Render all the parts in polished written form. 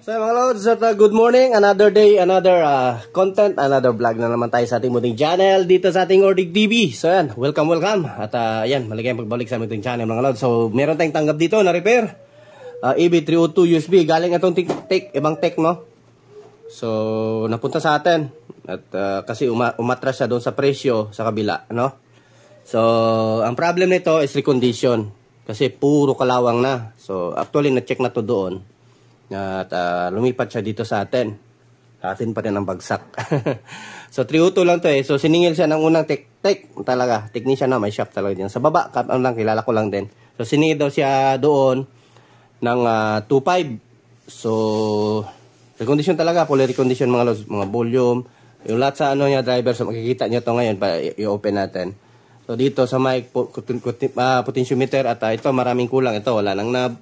So mga lods, good morning, another day, another content, another vlog na naman tayo sa ating munting channel dito sa ating Ordig TV. So yan, welcome. At yan, maligayang pagbalik sa ating channel mga lods. So meron tayong tanggap dito na repair, EB302 USB, galing itong ibang tech, no? So napunta sa atin at kasi umatras siya doon sa presyo sa kabila, no? So ang problem nito is recondition kasi puro kalawang na. So actually na-check na to doon. At lumipat siya dito sa atin. Sa atin pa rin ang bagsak. So 302 lang to eh. So siningil siya ng unang tech talaga. Technician na, may shop talaga din. Sa baba, lang, kilala ko lang din. So siningil daw siya doon ng 2.5. So recondition talaga, fully recondition mga lods, mga volume. Yung lahat sa ano niya driver, so makikita niyo to ngayon pa i-open natin. So dito sa mic potentiometer at ito maraming kulang. Ito wala nang knob.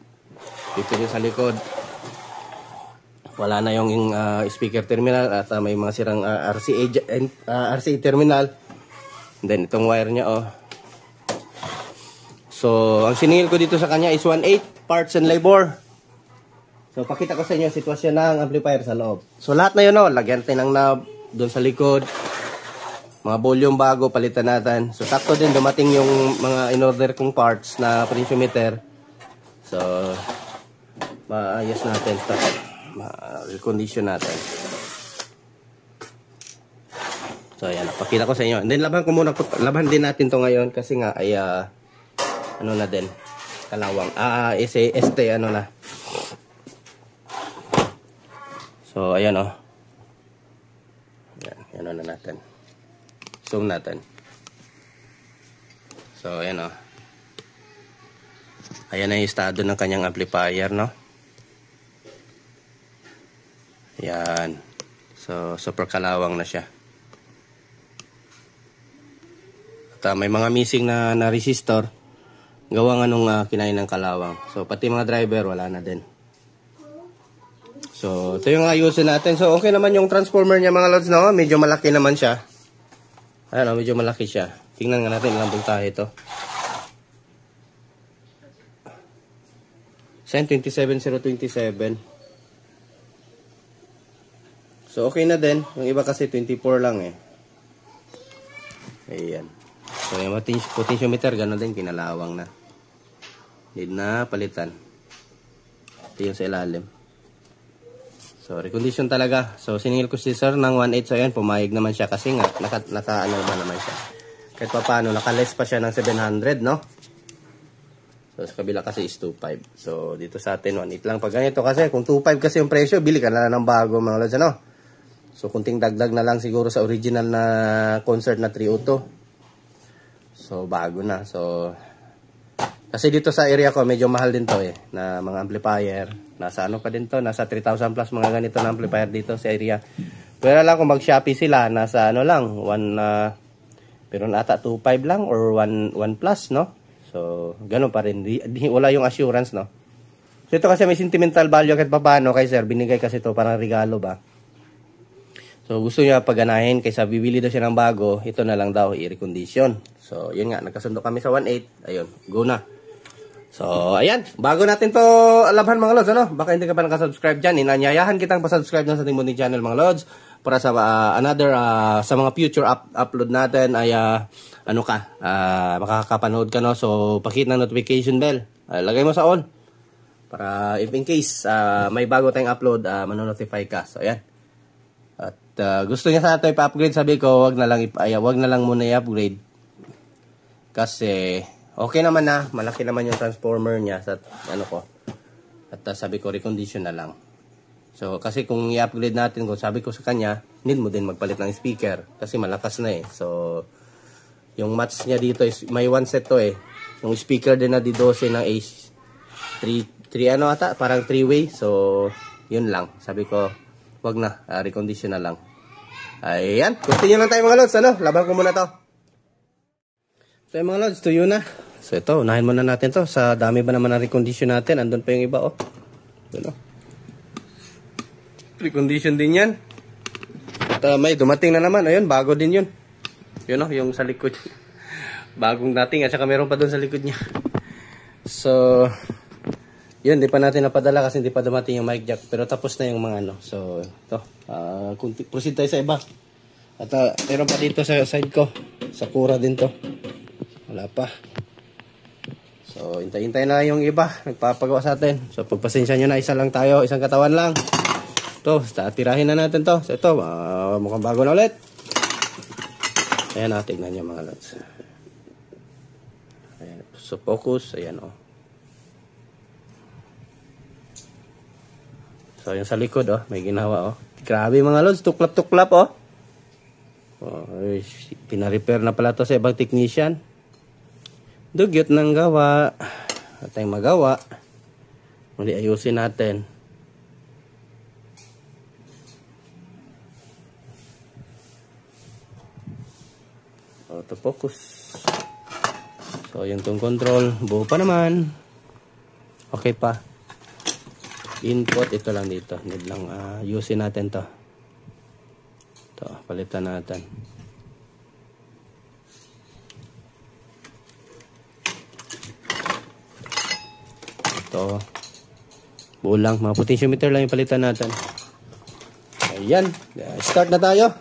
Dito sa likod. Wala na yung speaker terminal at may mga sirang RCA terminal. Then itong wire niya oh. So ang siningil ko dito sa kanya is 1.8 parts and labor. So pakita ko sa inyo sitwasyon ng amplifier sa loob. So lahat na yun oh, lagyan natin ng knob doon sa likod. Mga volume bago palitan natin. So sakto din dumating yung mga in-order kong parts na potentiometer. So maayos natin ito. Recondition natin. So ayan, pakita ko sa inyo. And then laban din natin to ngayon kasi nga ay ano na din kalawang ST ano na. So ayan oh. Yan na natin. Zoom natin. So ayan oh. Ayan na yung estado ng kanyang amplifier, no? Yan. So, super kalawang na siya. At may mga missing na resistor. Gawa nga nung kinain ng kalawang. So, pati mga driver, wala na din. So, ito yung ayusin natin. So, okay naman yung transformer niya mga lods, no? Medyo malaki naman siya. Ayan, medyo malaki siya. Tingnan nga natin ilang voltahe ito. 27027. So, okay na din. Yung iba kasi 24 lang eh. Ayan. So, yung potentiometer, gano'n din, kinalawang na. Need na palitan. Ito yung sa ilalim. So, recondition talaga. So, siningil ko si sir ng 1.8. So, ayan, pumayag naman siya kasi nga, ano naman siya. Kahit pa paano, nakaless pa siya ng 700, no? So, sa kabila kasi is 2.5. So, dito sa atin, 1.8 lang. Pag ganito kasi, kung 2.5 kasi yung presyo, bili ka na ng bago, mga lods, ano? So, kunting dagdag na lang siguro sa original na concert na 302. So, bago na. So, kasi dito sa area ko, medyo mahal din to eh, na mga amplifier. Nasa ano pa din to, nasa 3,000 plus mga ganito na amplifier dito sa area. Pero lang kung mag-Shopee sila, nasa ano lang, pero ata 2.5 lang or 1 plus, no? So, ganun pa rin. Wala yung assurance, no? So, ito kasi may sentimental value kahit pa paano kay sir. Binigay kasi to parang regalo ba? So, gusto niya paganahin kaysa bibili daw siya ng bago, ito na lang daw i-recondition. So, yun nga, nagkasundo kami sa 1.8. Ayun, go na. So, ayan, bago natin to alabhan mga lods, ano? Baka hindi ka pa nakasubscribe dyan. Inanyayahan kitang pasubscribe na sa ating munting channel mga lods. Para sa sa mga future upload natin ay, makakapanood ka, no? So, pakit ng notification bell. Lagay mo sa on. Para if in case may bago tayong upload, manonotify ka. So, ayan. At gusto niya sa atin pa-upgrade, sabi ko, wag na lang muna i-upgrade. Kasi okay naman na, malaki naman yung transformer niya sa ano ko. At sabi ko recondition na lang. So kasi kung i-upgrade natin, kung sabi ko sa kanya, need mo din magpalit ng speaker kasi malakas na eh. So yung match niya dito is may one set to eh. Yung speaker din na D12 ng Ace 3 ano ata, parang 3-way. So yun lang, sabi ko wag na, recondition na lang. Ayan, continue lang tayo mga lods, ano? Laban ko muna to. So mga lods, tuyo na. So ito, unahin muna natin to. Sa dami ba naman ang recondition natin? Andun pa yung iba, oh. Yun, oh. Recondition din yan. At may dumating na naman. Ayun, bago din yun. Yun, oh, yung sa likod. Bagong dating at saka meron pa doon sa likod niya. So, yun, di pa natin napadala kasi hindi pa dumating yung mic jack. Pero tapos na yung mga ano. So, ito. Proceed tayo sa iba. At meron pa dito sa side ko. Sakura din to. Wala pa. So, hintay-hintay na yung iba. Nagpapagawa sa atin. So, pagpasensya nyo na, isa lang tayo. Isang katawan lang. Ito, tirahin na natin to. So, ito, mukhang bago na ulit. Ayan, tignan nyo mga lods. Ayan. So, focus. Ayan, oh. So, yung sa likod, oh. May ginawa, oh. Grabe mga lods. Tuklap-tuklap, oh. Oh, pina-repair na pala to sa ibang technician. Dugyot ng gawa. At tayong magawa. Muli ayusin natin. Autofocus. So, yung tong control. Buo pa naman. Okay pa. Input. Ito lang dito. Need lang ayusin natin to. Ito. Palitan natin. Ito. Buo lang. Mga potentiometer lang yung palitan natin. Ayan. Start na tayo.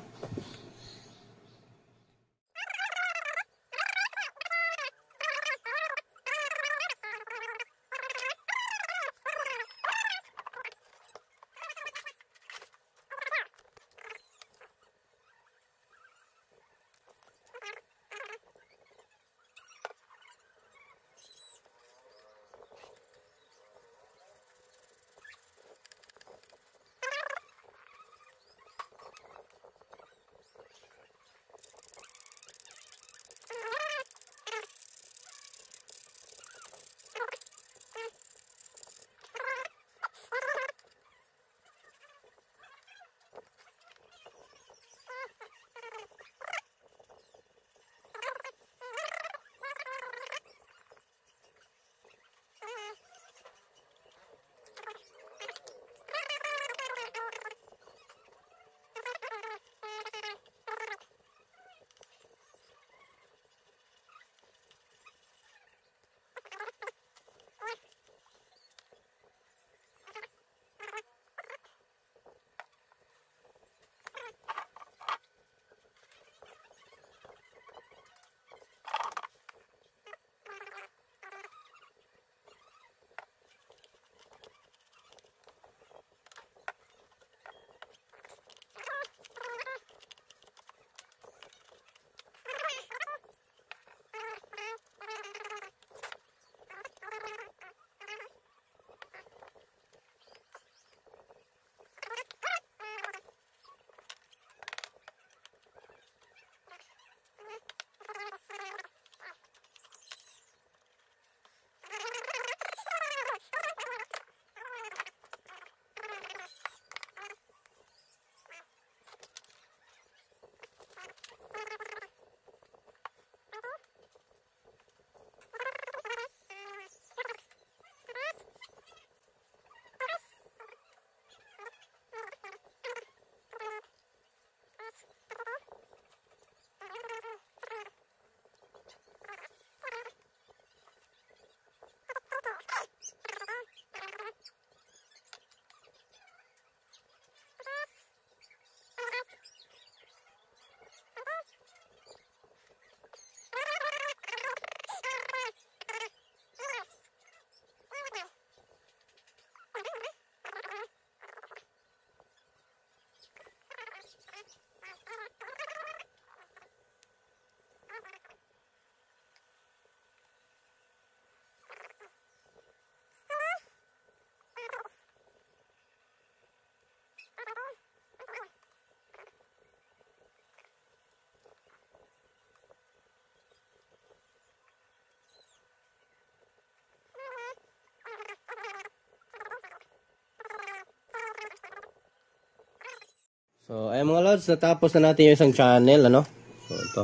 So, ayun mga lods, natapos na natin yung isang channel, ano? So, ito.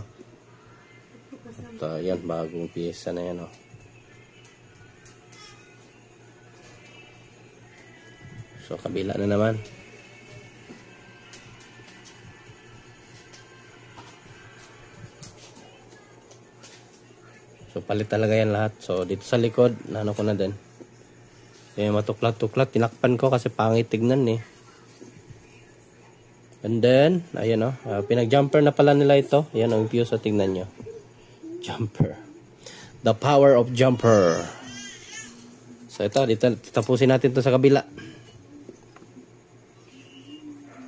Ito, yan, bagong pyesa na yan, oh. So, kabila na naman. So, palit talaga yan lahat. So, dito sa likod, naano ko na din. Yung matuklat-tuklat, tinakpan ko kasi pangit tignan eh. And then, ayan o. Pinag-jumper na pala nila ito. Ayan o, yung fuse o, tignan nyo. Jumper. The power of jumper. So, ito, dito, tapusin natin ito sa kabila.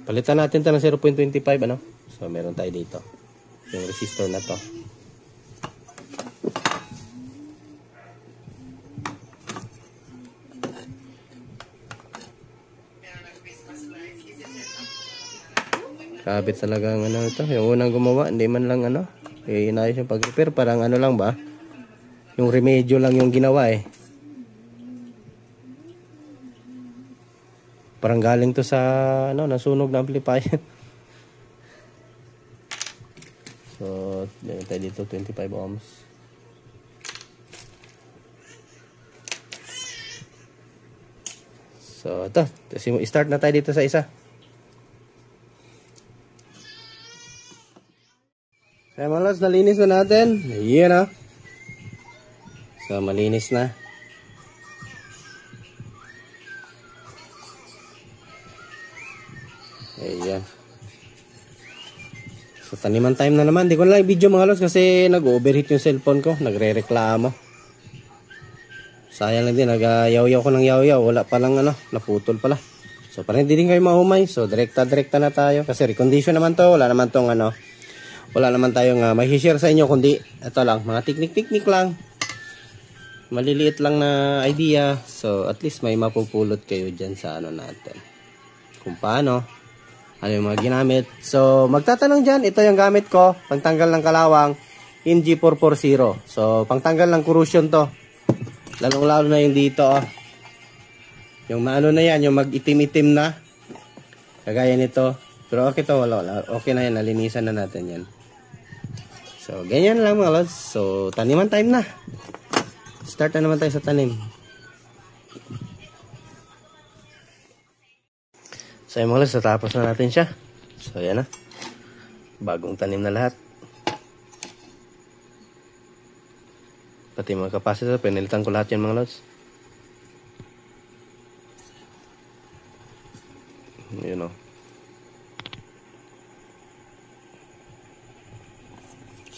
Palitan natin ito ng 0.25, ano? So, meron tayo dito. Yung resistor na to. Kabit talagang ano ito. Yung unang gumawa, hindi man lang ano. Inayos yung pag-repair. Parang ano lang ba? Yung remedyo lang yung ginawa eh. Parang galing to sa ano, nasunog na amplifier. So, tayo dito 25 ohms. So, ito. Start na tayo dito sa isa. Kaya mga lods, nalinis na natin. Ayan na. So, malinis na. Ayan. So, taniman time na naman. Di ko na lang video mga lods kasi nag-overheat yung cellphone ko. Nagre-reklamo. Sayang lang din. Nag-yaw-yaw ko ng yaw-yaw. Wala palang ano. Naputol pala. So, parang hindi din kayo mahumay. So, direkta na tayo. Kasi recondition naman to. Wala naman tong ano. Wala naman tayong may share sa inyo kundi ito lang, mga teknik lang. Maliliit lang na idea. So at least may mapupulot kayo dyan sa ano natin. Kung paano, ano yung mga ginamit. So magtatanong dyan, ito yung gamit ko, pangtanggal ng kalawang, NG440. So pangtanggal ng corrosion to. Lalong-lalo na yung dito. Yung maano na yan, yung mag-itim-itim na. Kagaya nito. Pero okay to, wala. Okay na yan, nalinisan na natin yan. So, ganyan lang mga lods. So, taniman time na. Start na naman tayo sa tanim. So, yung mga lods, natapos na natin siya. So, yan na. Bagong tanim na lahat. Pati mga capacitor, pinilitan ko lahat yan mga lods. You know.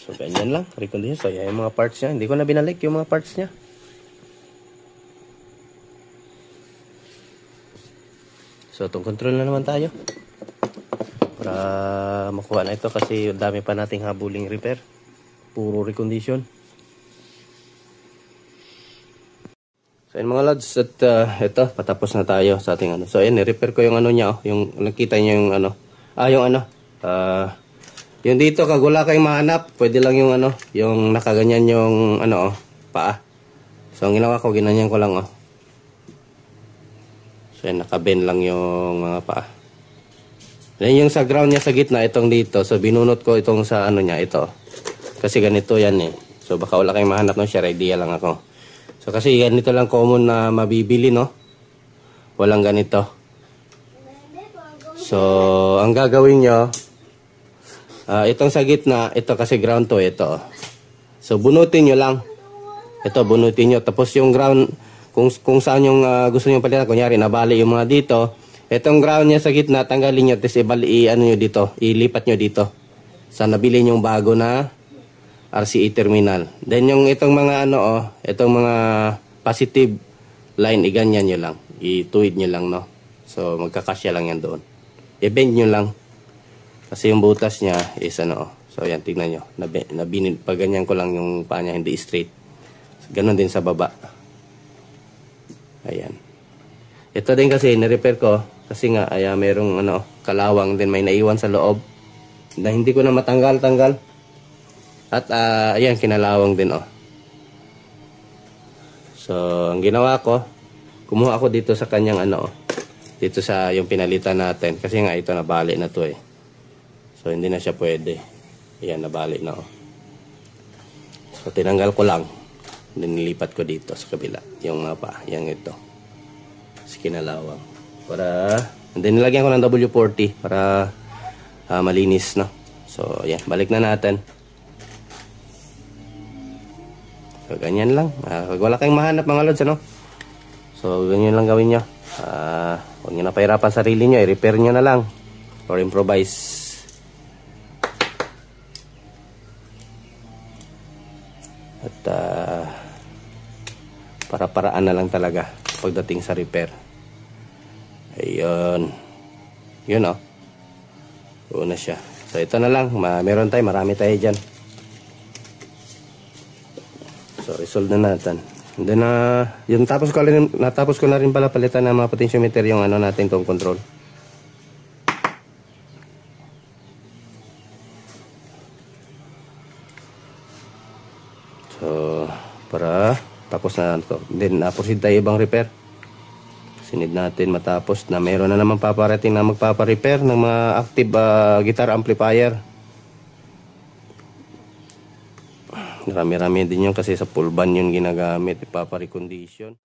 So, ganyan lang. Recondition. So, yan yung mga parts niya. Hindi ko na binalik yung mga parts niya. So, itong control na naman tayo. Para makuha na ito kasi dami pa nating habuling repair. Puro recondition. So, yun mga lods. At ito, patapos na tayo sa ating ano. So, ayan, i-repair ko yung ano niya. Oh, yung nakita niyo yung ano. Yung ano. Yung dito, kag wala kayong mahanap, pwede lang yung ano, yung nakaganyan yung ano, paa. So, ang ginawa ko, ginanyan ko lang, So, yan, nakabend lang yung mga paa. Then, yung sa ground niya sa gitna, itong dito. So, binunot ko itong sa ano niya, ito. Kasi ganito yan eh. So, baka wala kayong mahanap ng share idea lang ako. So, kasi ganito lang common na mabibili, no? Walang ganito. So, ang gagawin nyo, itong sa gitna, ito kasi ground to, ito. So, bunutin nyo lang. Ito, bunutin nyo. Tapos yung ground, kung saan yung gusto nyo palitan, kunyari, nabali yung mga dito. Itong ground niya sa gitna, tanggalin nyo, tapos ano nyo dito, ilipat nyo dito. Sa nabili yung bago na RCA terminal. Then yung itong mga ano, itong mga positive line, iganyan nyo lang. Ituwid nyo lang, no? So, magkakasya lang yan doon. I-bend nyo lang. Kasi yung butas niya is ano, so yan, tignan nyo. Pag ganyan ko lang yung paa niya, hindi straight. Ganon din sa baba. Ayan. Ito din kasi, nirepair ko. Kasi nga, merong ano, kalawang din may naiwan sa loob. Na hindi ko na matanggal-tanggal. At ayan, kinalawang din, So, ang ginawa ko, kumuha ako dito sa kanyang ano, dito sa yung pinalitan natin. Kasi nga, ito nabali na to eh. So, hindi na siya pwede. Ayan, nabali na, So, tinanggal ko lang. Then, nilipat ko dito sa kabila. Yung mga pa, yung ito. Sa kinalawang. Para, and then nilagyan ko ng W40 para malinis, no? So, yan. Balik na natin. So, ganyan lang. Wala kayong mahanap mga lods, ano? So, ganyan lang gawin nyo. Huwag nyo na pahirapan sarili nyo. I-repair nyo na lang. Or improvise. At, para-paraan na lang talaga pagdating sa repair. Ayun. Yun, oh. Una siya. So, ito na lang. Meron tayo. Marami tayo dyan. So, resolve na natin. And then, yung natapos ko na rin pala palitan ng mga potentiometer yung ano natin itong control. So, para tapos na ito. Then, proceed tayo ibang repair. Sinid natin matapos na mayroon na naman paparating na magpapa-repair ng mga active guitar amplifier. Marami-rami din yun kasi sa full band yun ginagamit, ipapa-recondition.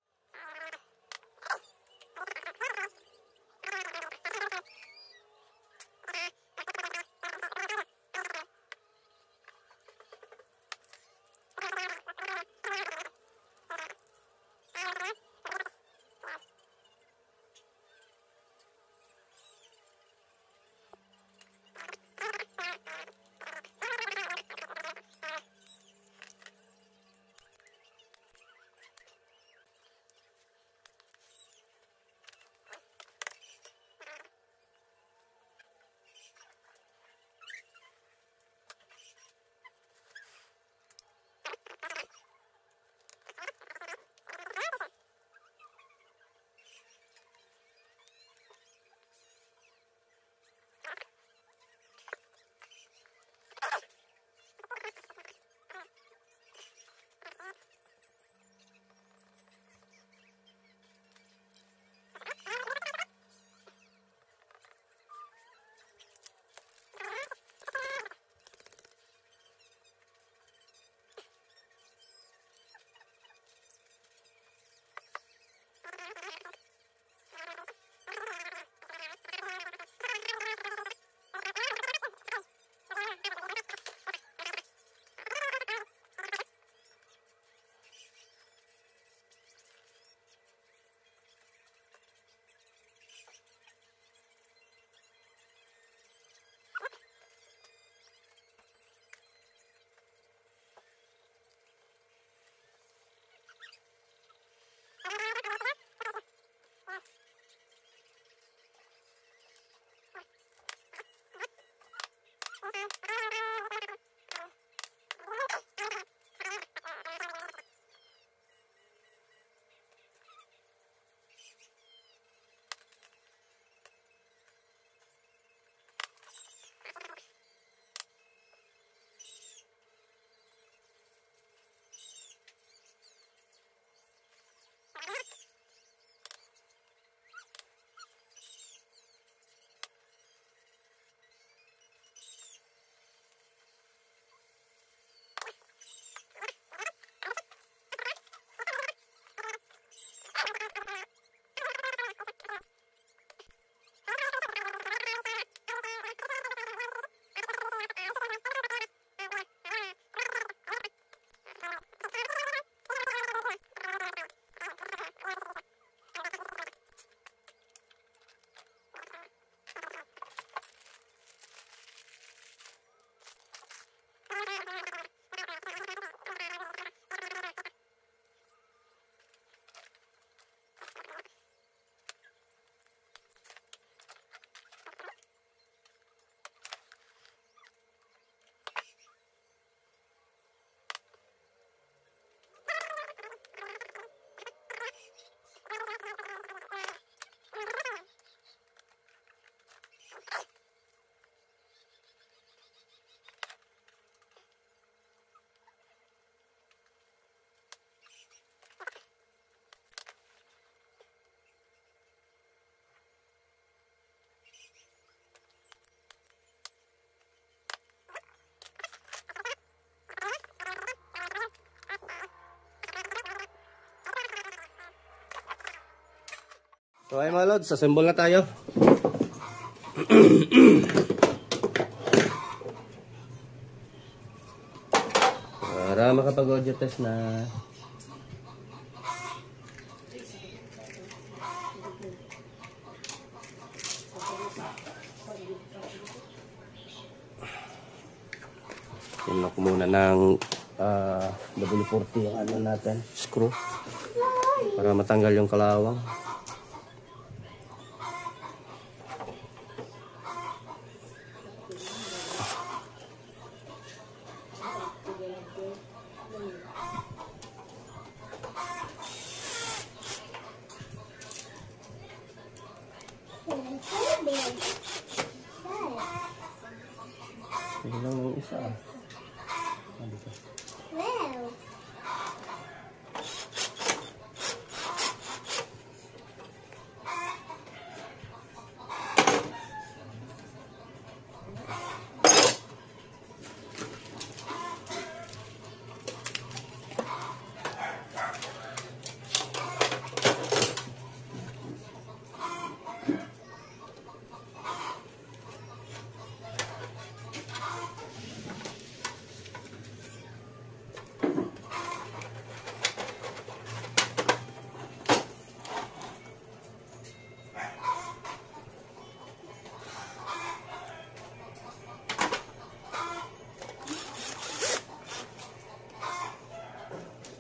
So ay mga lods, assemble na tayo. Para makapag-audio test na. Tinok muna ng W40 yung ano natin, screw. Para matanggal yung kalawang. Sige lang yung isa. Dito. Wow.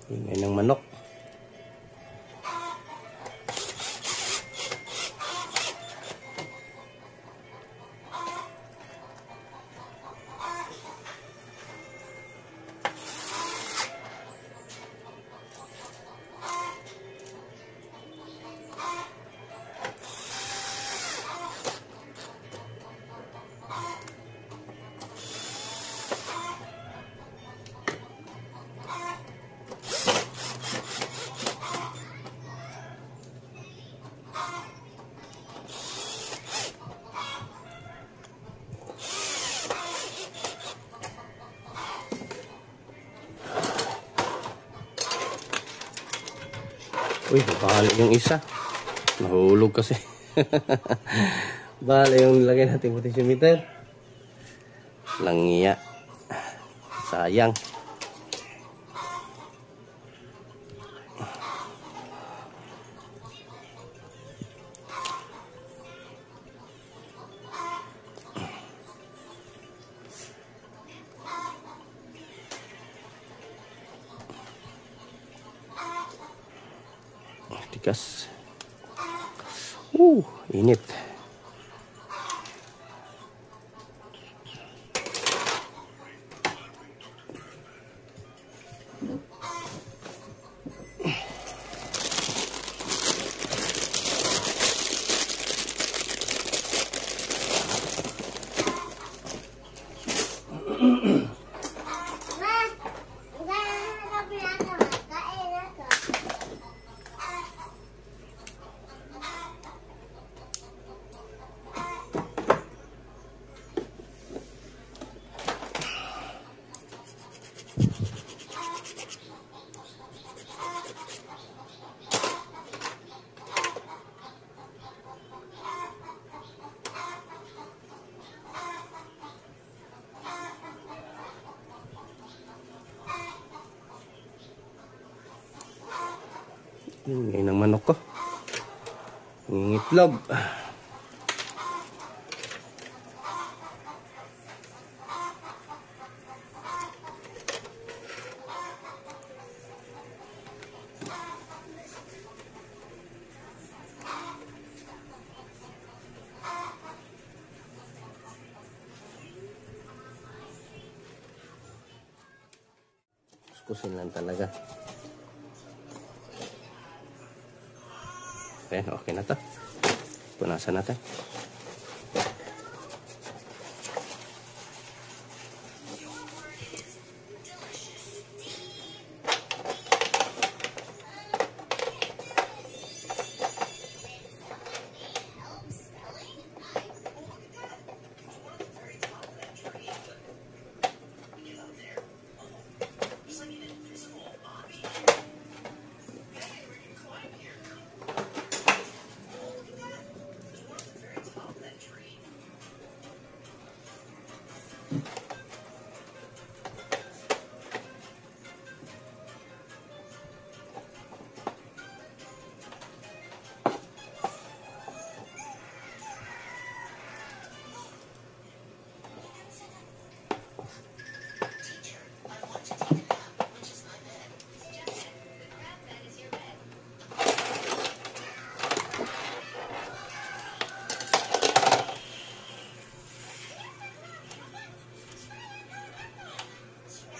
Ingay ng manok. Uy, bahal yung isa. Nahulog kasi. Bahal yung nilagay natin potentiometer. Langya. Sayang. Tigas. Init. Ngayon ang manok ko. Ang itlog. Kuskusin lang talaga. Okay na to. Punasan natin.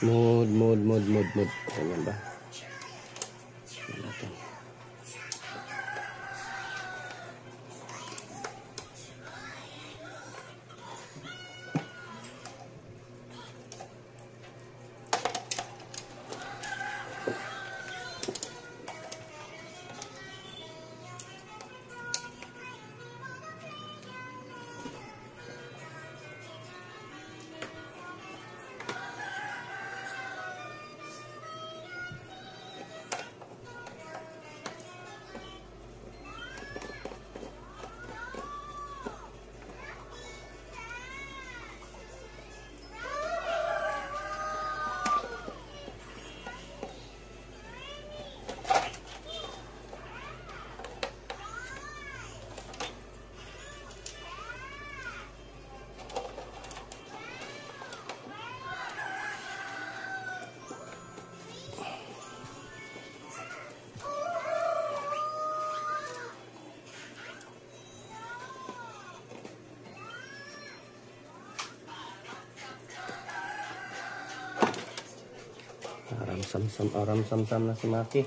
Mood. Ganyan ba? Aram sam na si Maki.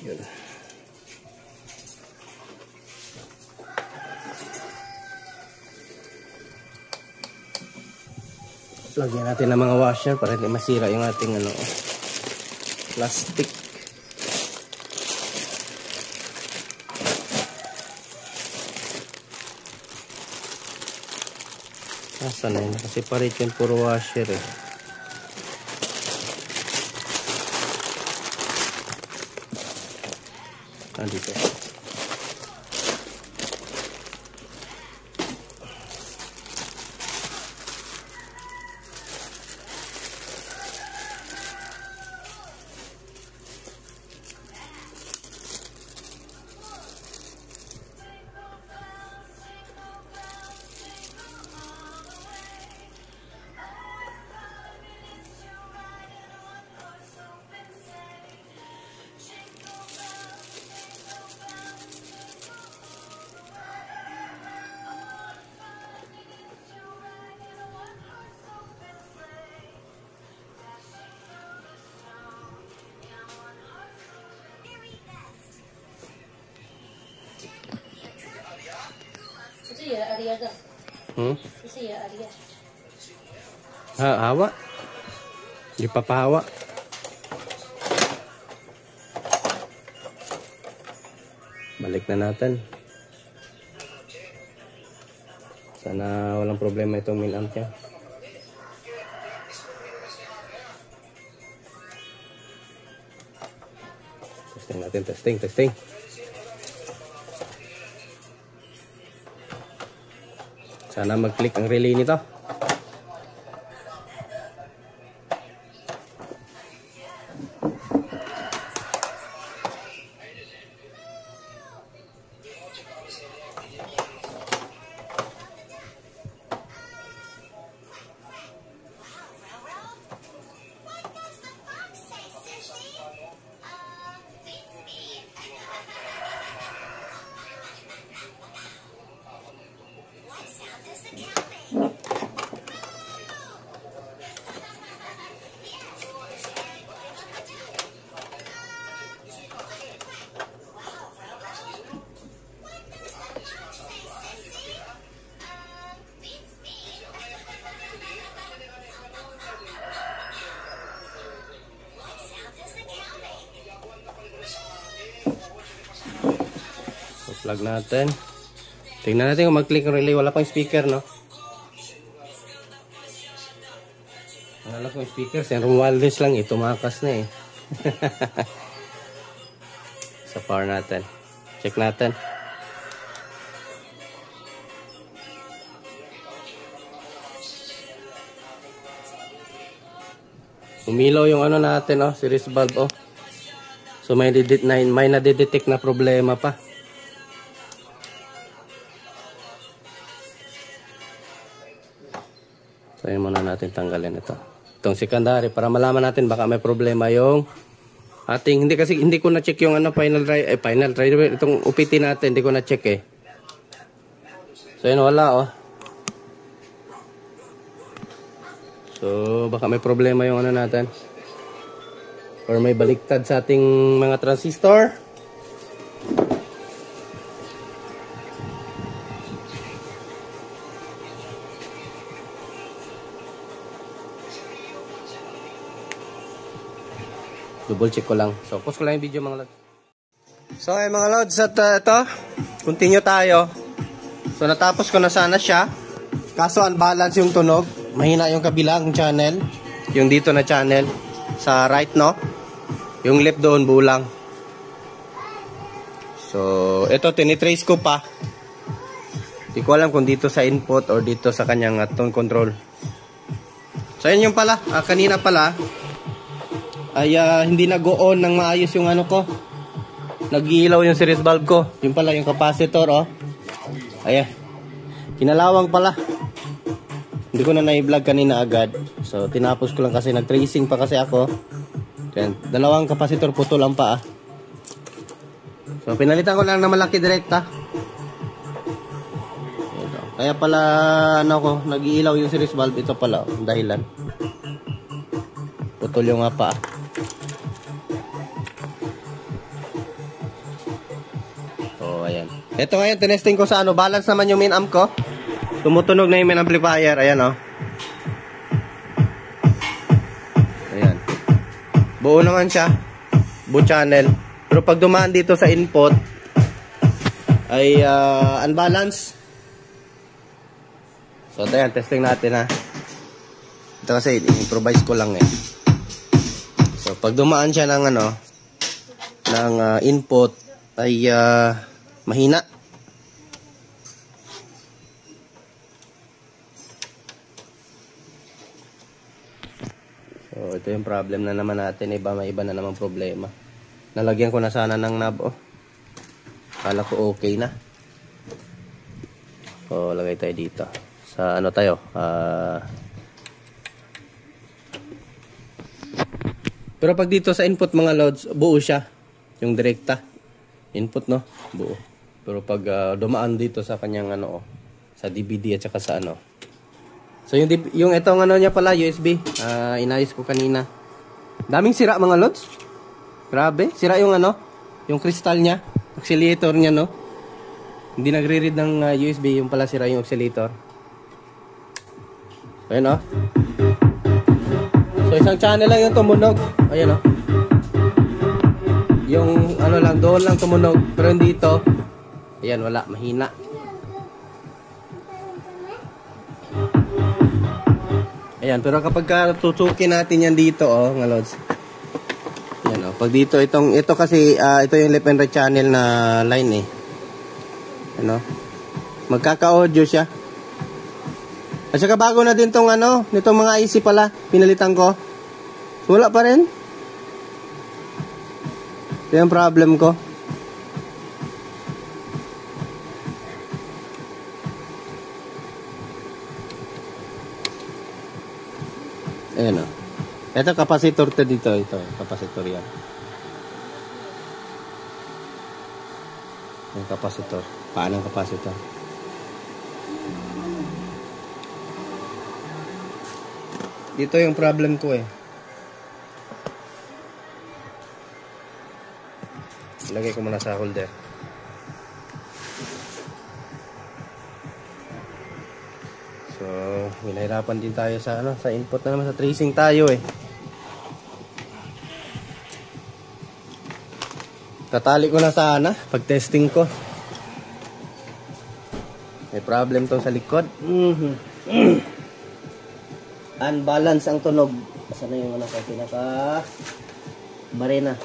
Yun. Lagyan natin ng mga washer para hindi masira yung ating plastic. Asan na yun? Nakaseparate yung puro washer eh. Dito. Hawa. Ipapahawa. Balik na natin. Sana walang problema itong min amp niya. Testing natin, testing. Sana mag-click ang relay nito. Plug natin. Tingnan natin kung mag-click relay. Wala pang speaker, no? Wala pang speaker. Yung wireless lang, tumakas na eh. Sa power natin. Check natin. Umilaw yung ano natin, oh, series valve, oh. So may nadidetect na problema pa. So yun muna natin tanggalin ito. Itong secondary para malaman natin baka may problema yung ating hindi ko na check yung ano final driver itong UPT natin, hindi ko na check eh. So yun wala, oh. So baka may problema yung ano natin. Or may baliktad sa ating mga transistor. Double check ko lang. So, pause ko lang yung video mga lods. So, ay mga lods, at ito, continue tayo. So, natapos ko na sana siya. Kaso, unbalance yung tunog. Mahina yung kabilang channel. Yung dito na channel. Sa right, no? Yung left doon, bulang. So, ito, tinitrace ko pa. Hindi ko alam kung dito sa input or dito sa kanyang tone control. So, yun yung pala. Kanina pala, ay hindi nag-on ng maayos yung ano ko. Nag-iilaw yung series valve ko. Yung pala, yung capacitor, oh. Ayan. Kinalawang pala. Hindi ko na na-vlog kanina agad. So, tinapos ko lang kasi nag-tracing pa kasi ako. Yan, dalawang capacitor putol ang paa. So, pinalitan ko lang na malaki direkta. Kaya pala, ano ko, nag-iilaw yung series valve. Ito pala, dahilan. Putol yung paa. So, ayan. Ito ngayon, tinesting ko sa ano, balance naman yung main amp ko. Tumutunog na yung main amplifier. Ayan, oh. Ayan. Buo naman siya. Buo channel. Pero pag dumaan dito sa input, ay unbalance. So, ayan, testing natin, ha. Ito kasi, improvise ko lang, eh. So, pag dumaan siya ng, ano, ng input, ay mahina. So, ito yung problem na naman natin. May iba na naman problema. Nalagyan ko na sana ng knob, oh. Kala ko okay na. So, lagay tayo dito. Sa ano tayo? Pero pag dito sa input mga loads, buo siya. Yung direkta. Input, no? Buo. Pero pag dumaan dito sa kanyang ano, oh, sa DVD at saka sa ano. So yung itong ano niya pala, USB, inayos ko kanina. Daming sira mga lods. Grabe, sira yung ano, yung crystal niya, oscillator niya, no. Hindi nagre-read ng USB, yung pala sira yung oscillator. Ayun, oh. So isang channel lang yung tumunog. Ayun, oh. Yung ano lang, doon lang tumunog, pero dito, ayan, wala, mahina. Ayan, pero kapag tutukin natin yan dito, oh, mga lods. Ayan, oh. Pag dito, ito kasi, ito yung left and right channel na line, eh. Ano? Magkaka-audio siya. At saka bago na din tong ano, nitong mga IC pala, pinalitan ko. Wala pa rin. Ito yung problem ko. Ayan, o. Ito, capacitor to dito. Ito, capacitor yan. Yung capacitor. Paanong capacitor? Dito yung problem ko, eh. Lagay ko muna sa holder. So, hinahirapan din tayo sa ano, sa input na naman, sa tracing tayo, eh. Tatali ko na sana pag testing ko. May problem to sa likod. Unbalance ang tunog. Basta na yung ano ko, pinaka barena.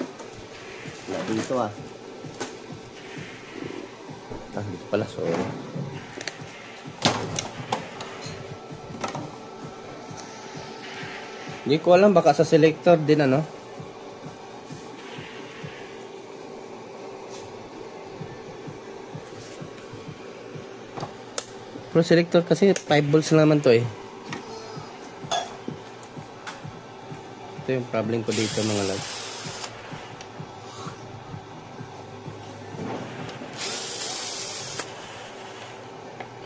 Na dito dito pala, sorry. Hindi ko alam, baka sa selector din ano. Pero selector kasi 5 volts naman to eh. Ito yung problem ko dito mga lads.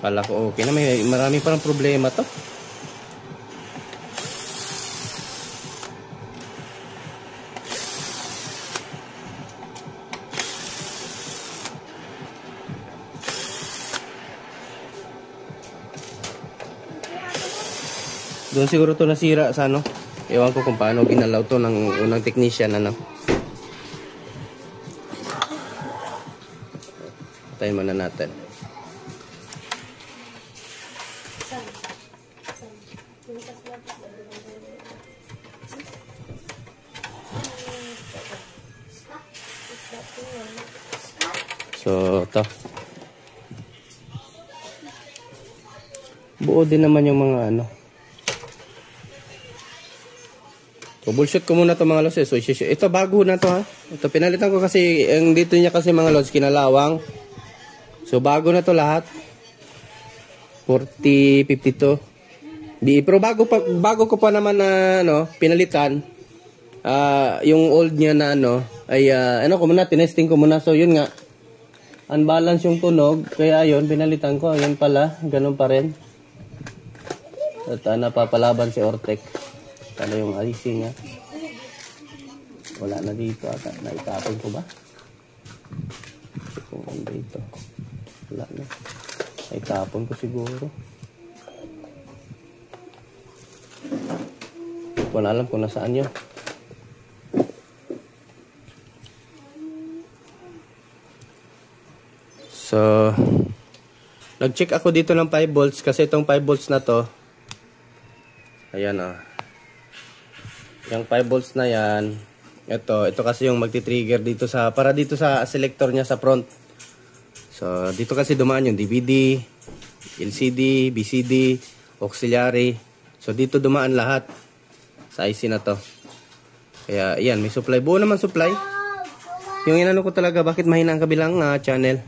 Kala ko okay na, may marami parang problema to. Doon siguro to nasira sa ano. Ewan ko kung paano ginalaw to ng unang technician ano. Patayin muna natin. So, to. Buo din naman yung mga ano. Troubleshoot ko muna to mga lods. So, ito bago na to ha. Ito pinalitan ko kasi ang dito niya kasi mga lods kinalawang. So bago na to lahat. 4052. Pero bago ko pa naman na ano, pinalitan yung old niya na ano ay ano ko muna tinesting ko muna. So yun nga. Unbalance yung tunog kaya ayun pinalitan ko. Ayun pala, ganun pa rin. At napapalaban si Ortec. Ano yung IC niya? Wala na dito ata. Naitapon ko ba? Kung ano dito. Wala na. Naitapon ko siguro. Hindi ko na alam kung nasaan yun. So, nag-check ako dito ng 5 volts kasi itong 5 volts na to. Ayan yung 5 volts na yan, ito kasi yung magti-trigger dito para dito sa selector niya sa front. So, dito kasi dumaan yung DVD, LCD, BCD, auxiliary. So, dito dumaan lahat sa IC na to. Kaya, ayan, may supply. Buo naman supply. Yung inano ko talaga, bakit mahina ang kabilang channel.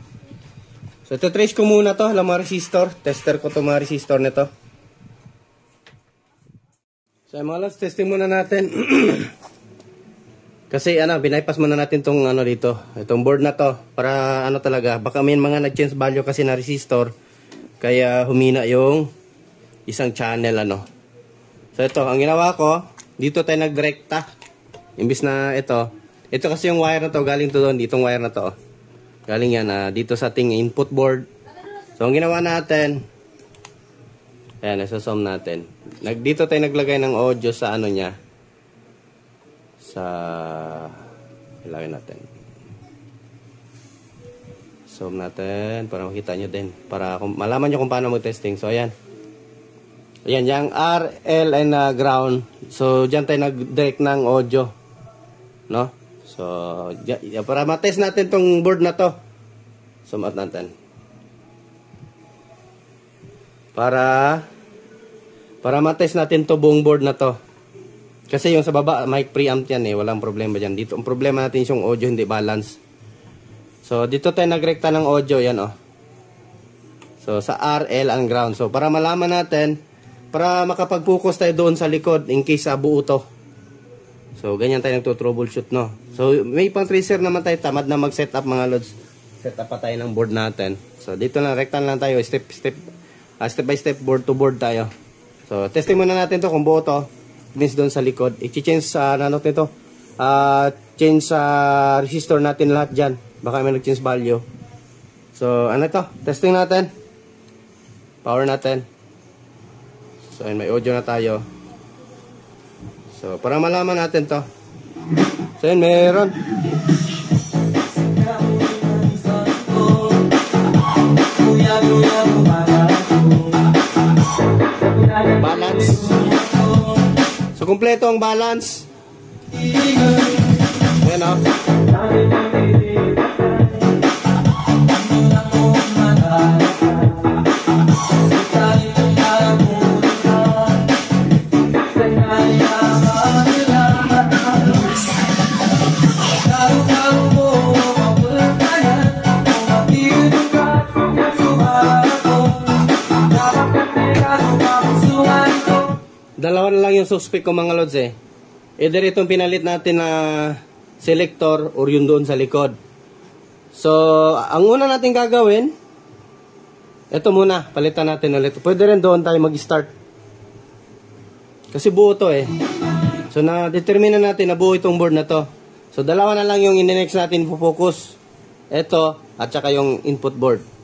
So, ito trace ko muna to, lang mga resistor. Tester ko to mga resistor nito. So mga lods, testing muna natin. Kasi binaypass muna natin tong dito, itong board na to para talaga, baka may mga nag-change value kasi na resistor kaya humina yung isang channel So ito, ang ginawa ko, dito tayo nagdirekta. Imbis na ito kasi yung wire na to galing to doon, ditong wire na to. Galing yan dito sa ating input board. So ang ginawa natin, ayan, nasa-zoom natin. Dito tayo naglagay ng audio sa niya. Ilagay natin. Zoom natin para makita nyo din. Para malaman nyo kung paano mag-testing. So, ayan. Ayan, yung RL and ground. So, dyan tayo nag-direct ng audio. No? So, para matest natin tong board na to. Zoom out natin. Para matest natin to buong board na to. Kasi yung sa baba, mic preamp yan walang problema dyan. Dito, ang problema natin yung audio hindi balance. So, dito tayo nagrekta ng audio, yan So, sa RL ang ground. So, para malaman natin, para makapag-focus tayo doon sa likod in case buo to. So, ganyan tayo nagto-troubleshoot, no? So, may pang tracer naman tayo, tamad na mag-setup mga lods. Setup pa tayo ng board natin. So, dito na, rektan lang tayo, step by step, board to board tayo. So, testing muna natin to kung buo to. Means doon sa likod. I-change sa nito. Change sa resistor natin lahat dyan. Baka may nag-change value. So, to? Testing natin. Power natin. So, may audio na tayo. So, para malaman natin to. So, yun, meron. Kuya, balance. So kumpleto ang balance. Ayan o. Dalawa na lang yung suspect ko mga lods eh. Either itong pinalit natin na selector or yun doon sa likod. So, ang una natin gagawin, ito muna, palitan natin ulit. Pwede rin doon tayo mag-start. Kasi buo to eh. So, na-determine natin na buo itong board na to. So, dalawa na lang yung in-next natin focus. Ito, at saka yung input board.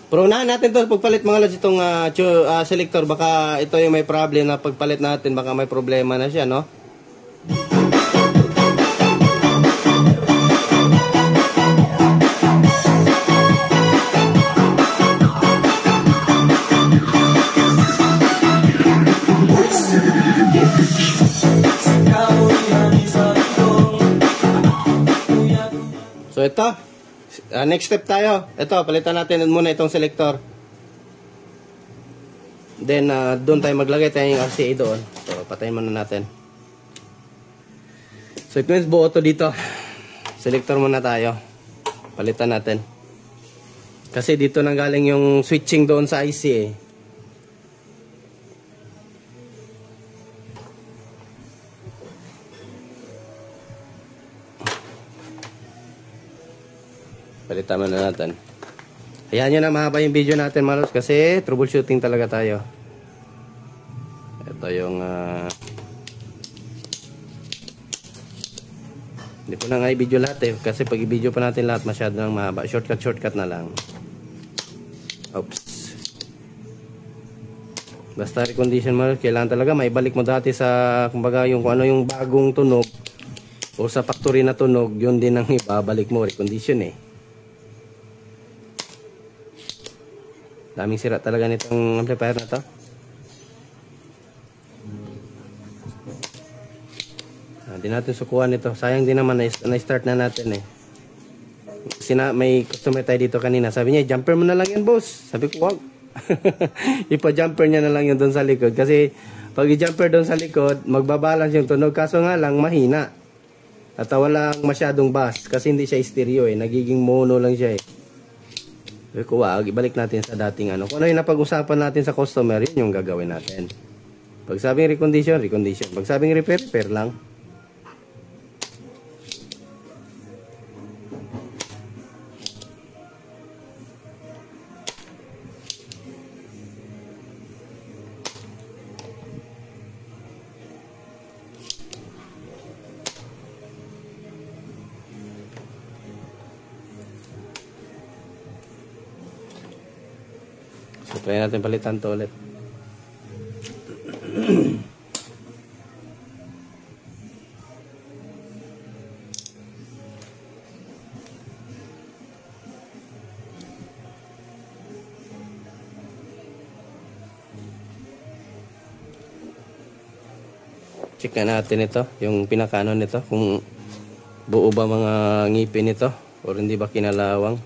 Pero unahan natin to pagpalit mga lods itong selector. Baka ito yung may problem na pagpalit natin. Baka may problema na siya, no? So ito, next step tayo. Ito, palitan natin muna itong selector. Then, doon tayo maglagay tayo yung RCA doon. So, patayin muna natin. So, it means buo to dito. Selector muna tayo. Palitan natin. Kasi dito nang galing yung switching doon sa IC eh. Palitan muna natin. Ayan nyo na, mahaba yung video natin mga lods kasi troubleshooting talaga tayo. Ito yung hindi ko na nga i-video lahat eh kasi pag i-video pa natin lahat masyado nang mahaba. Shortcut na lang. Oops. Basta recondition mo, kailangan talaga maibalik mo dati sa kumbaga yung kung ano yung bagong tunog o sa factory na tunog, yun din ang ibabalik mo, recondition eh. Daming sira talaga nitong amplifier na to. Hindi natin sukuhan ito. Sayang din naman na-start na natin eh. May customer tayo dito kanina. Sabi niya, jumper mo na lang yan boss. Sabi ko, wag. Ipa-jumper niya na lang yun doon sa likod. Kasi pag i-jumper doon sa likod, magbabalance yung tunog. Kaso nga lang, mahina. At walang masyadong bass. Kasi hindi siya stereo eh. Nagiging mono lang siya eh. Sabi ko, wag. Ibalik natin sa dating ano. Kung ano yung napag-usapan natin sa customer, yun yung gagawin natin. Pag sabing recondition, recondition. Pag sabing repair, repair lang. So, try natin palitan to ulit. Check na natin ito, yung pinakano nito, kung buo ba mga ngipin nito o hindi ba kinalawang.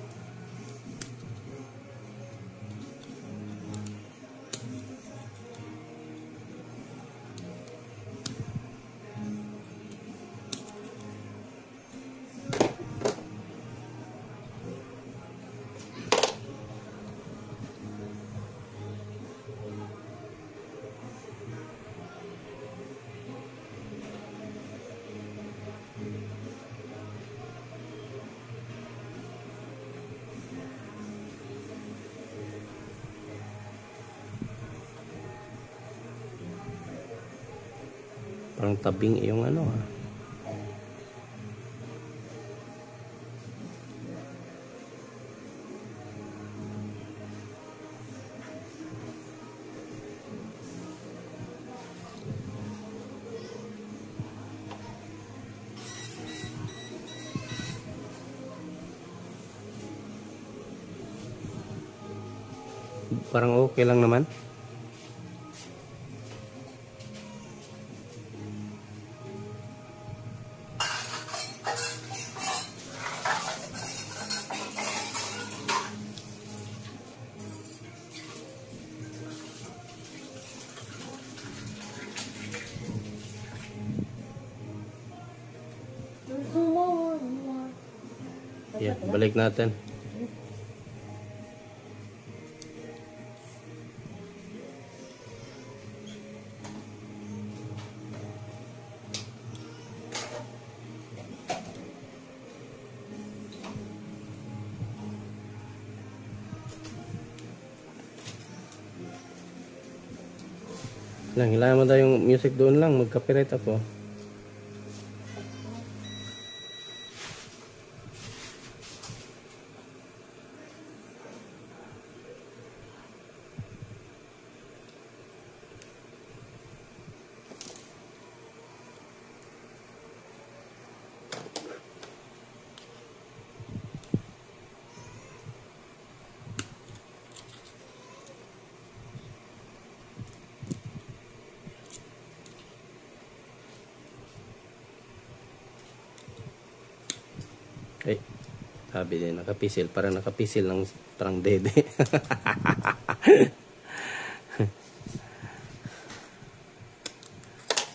Parang tabing yung ano ha. Parang okay lang naman. Yeah, balik natin. Hilahin mo daw yung music doon lang, mag-copyright ako. Ay, sabi din, nakapisil. Parang nakapisil ng parang dede.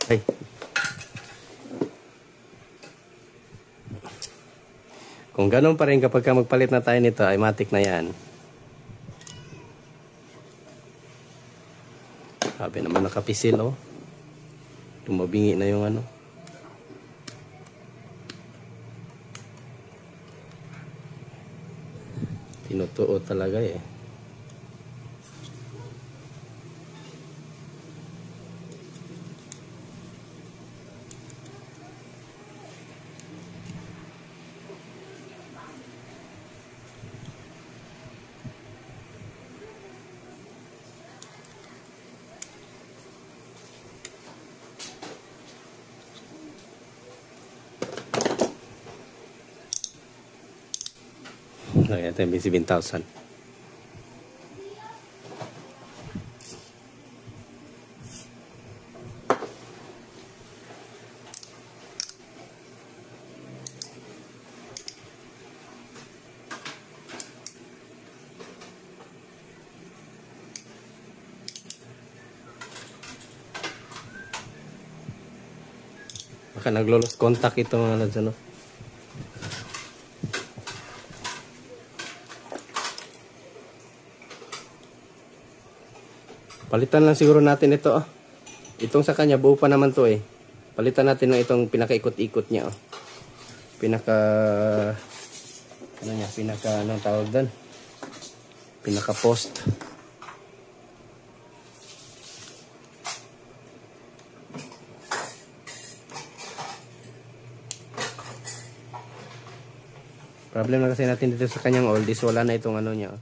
Ay. Kung ganun pa rin kapag magpalit na tayo nito, ay matik na yan. Sabi naman nakapisil, oh. Tumabingi na yung ano. Tinutuo talaga eh. Ito yung 7,000. Baka naglo-lost contact ito mga lads, ano? Palitan lang siguro natin ito, oh. Itong sa kanya, buo pa naman to eh. Palitan natin ng itong pinaka-ikot-ikot niya, oh. Anong tawag doon? Pinaka-post. Problem na kasi natin dito sa kanyang oldies, wala na itong ano niya, oh.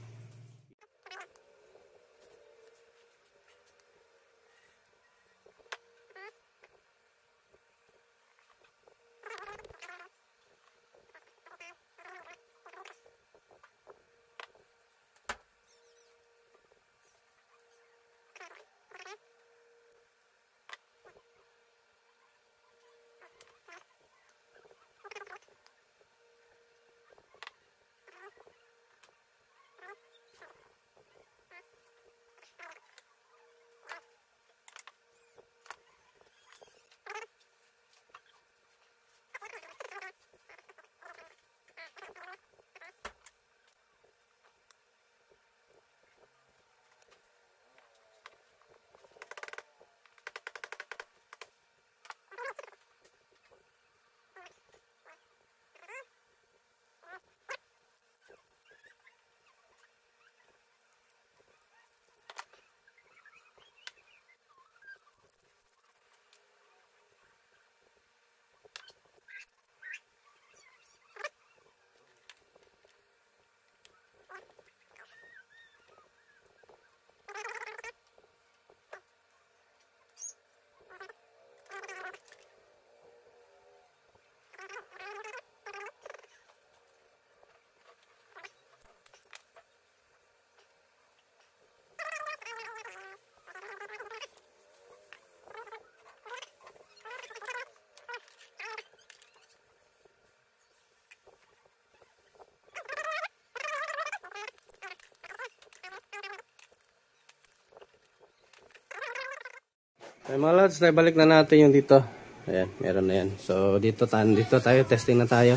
Ay mga lods, balik na natin yung dito. Ayan, meron na yan. So dito tayo, testing na tayo.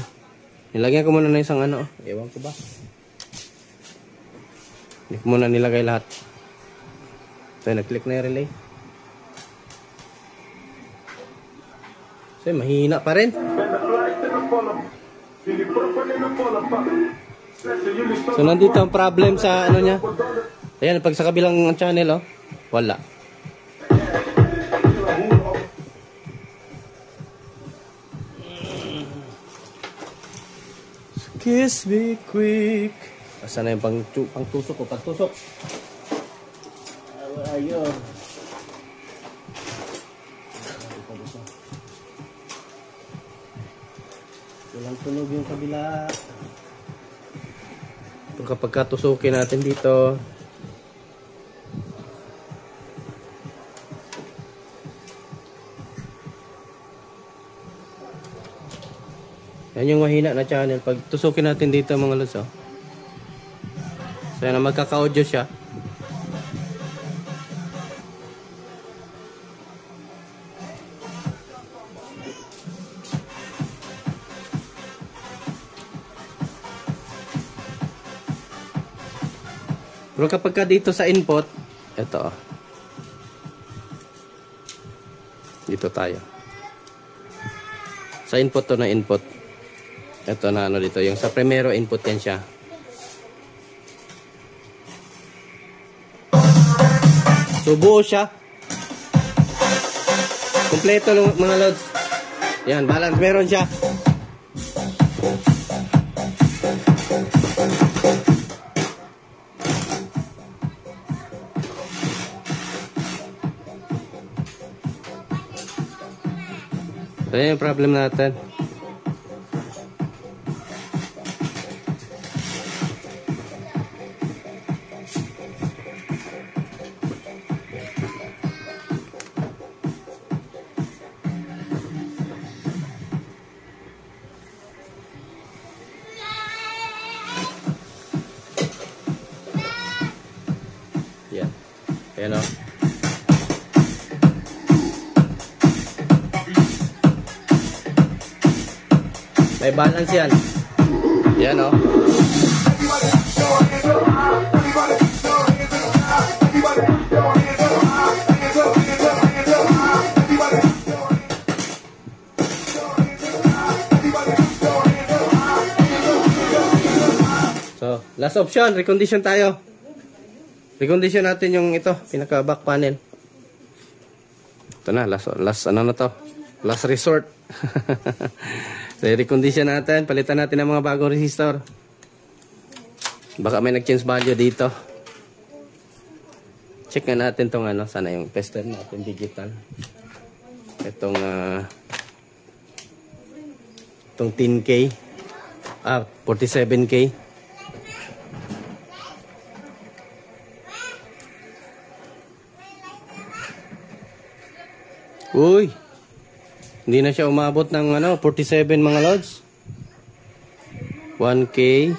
Nilagyan ko muna na isang ano, ewan ko ba. Hindi ko muna nilagay lahat. So nag-click na yung relay. So mahina pa rin. So nandito ang problem sa ano niya. Ayan, pag sa kabilang channel, oh, wala. Kiss me quick. Asa na yung pangtusok ko? Pagtusok. Ayun. Walang tunog yung kabila. Ito kapag katusukin natin dito. Yan yung mahina na channel. Pag tusukin natin dito mga lods, oh. So yan, magkaka-audio siya. Pero kapag ka dito sa input, ito, oh. Dito tayo. Sa input to na input. Ito na ano dito, yung sa primero input yan siya. So buo siya. Kompleto mga lods. Yan, balance meron siya. So yan yung problem natin. Yan. Ayan o. May balance yan. Yan o. So, last option, recondition tayo. Recondition natin yung ito, pinaka back panel. Ito na, last ano na to? Last resort. So, recondition natin, palitan natin ng mga bagong resistor. Baka may nag-change value dito. Check nga natin tong ano, sana yung tester natin digital. Itong 10K. 47K. Uy, hindi na siya umabot ng 47 mga lods. 1K,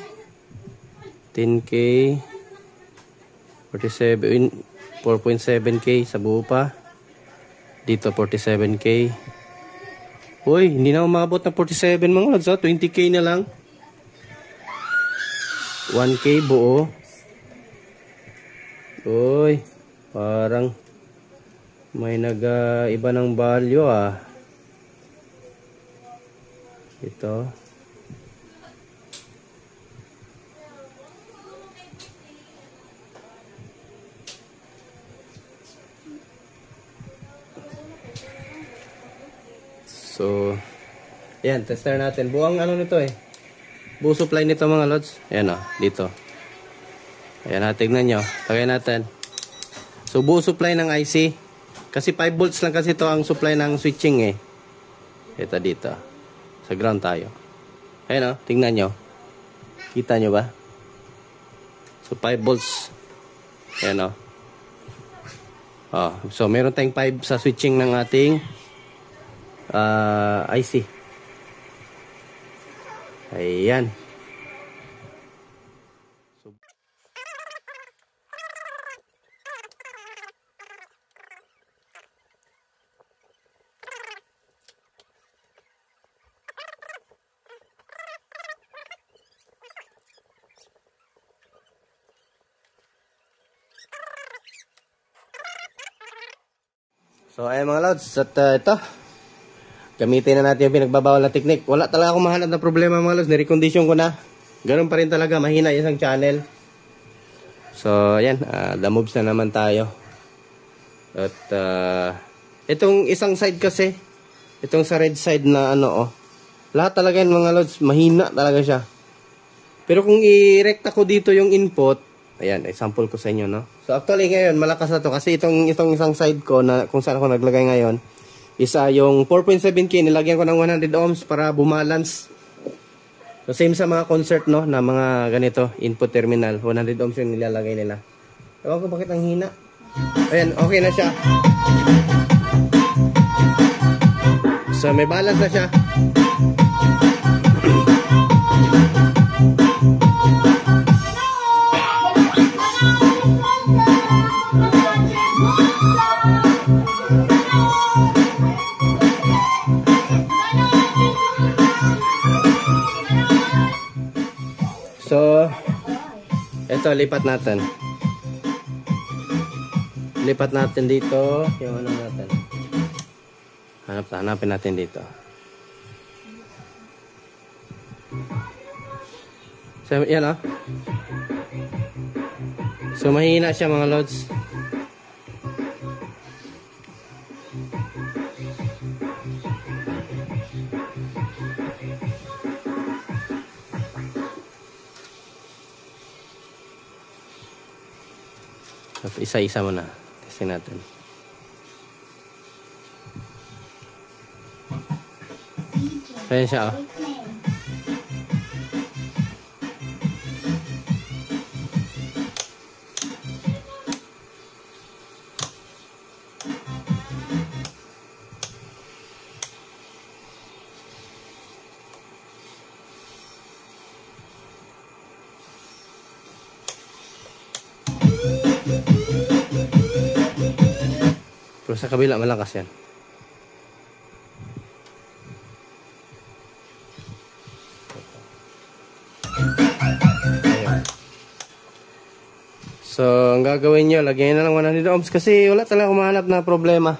10K, 47, 4.7K sa buo pa. Dito 47K. Uy, hindi na umabot ng 47 mga lods. 20K na lang. 1K buo. Uy, parang may iba ng value ito. So, ayan, tester natin. Buang ano nito buo supply nito mga lods. Ayan dito. Ayan, tignan nyo. Tagay natin. So, buo supply ng IC. Kasi 5 volts lang kasi ito ang supply ng switching Ito dito. Sa ground tayo. Ayan tingnan nyo. Kita nyo ba? So 5 volts. Ayan so meron tayong 5 sa switching ng ating IC. Ayan. So ayan mga lods, at ito, gamitin na natin yung pinagbabawal na technique. Wala talaga akong mahanap na problema mga lods, nirecondition ko na. Ganun pa rin talaga, mahina yung isang channel. So ayan, the moves na naman tayo. At itong isang side kasi, itong sa red side na ano lahat talaga yan mga lods, mahina talaga siya. Pero kung i-recta ko dito yung input, ayan, example ko sa inyo, no? So actually ngayon, malakas na to kasi itong isang side ko na kung saan ako naglagay ngayon, isa yung 4.7K, nilagyan ko ng 100 ohms para bumalance. So same sa mga concert, no, na mga ganito, input terminal, 100 ohms yung nilalagay nila. Ewan ko bakit ang hina. Ayan, okay na siya. So may balance na siya. So, ito, lipat natin. Lipat natin dito. Yung ano natin. Hanapin natin dito. So, yan So, mahina siya mga lods. Isa-isa muna. Testing natin. So, yan siya, Pero sa kabila malakas yan. Ayan. So, ang gagawin nyo, lagyan na lang 100 ohms kasi wala talaga kumahanap na problema.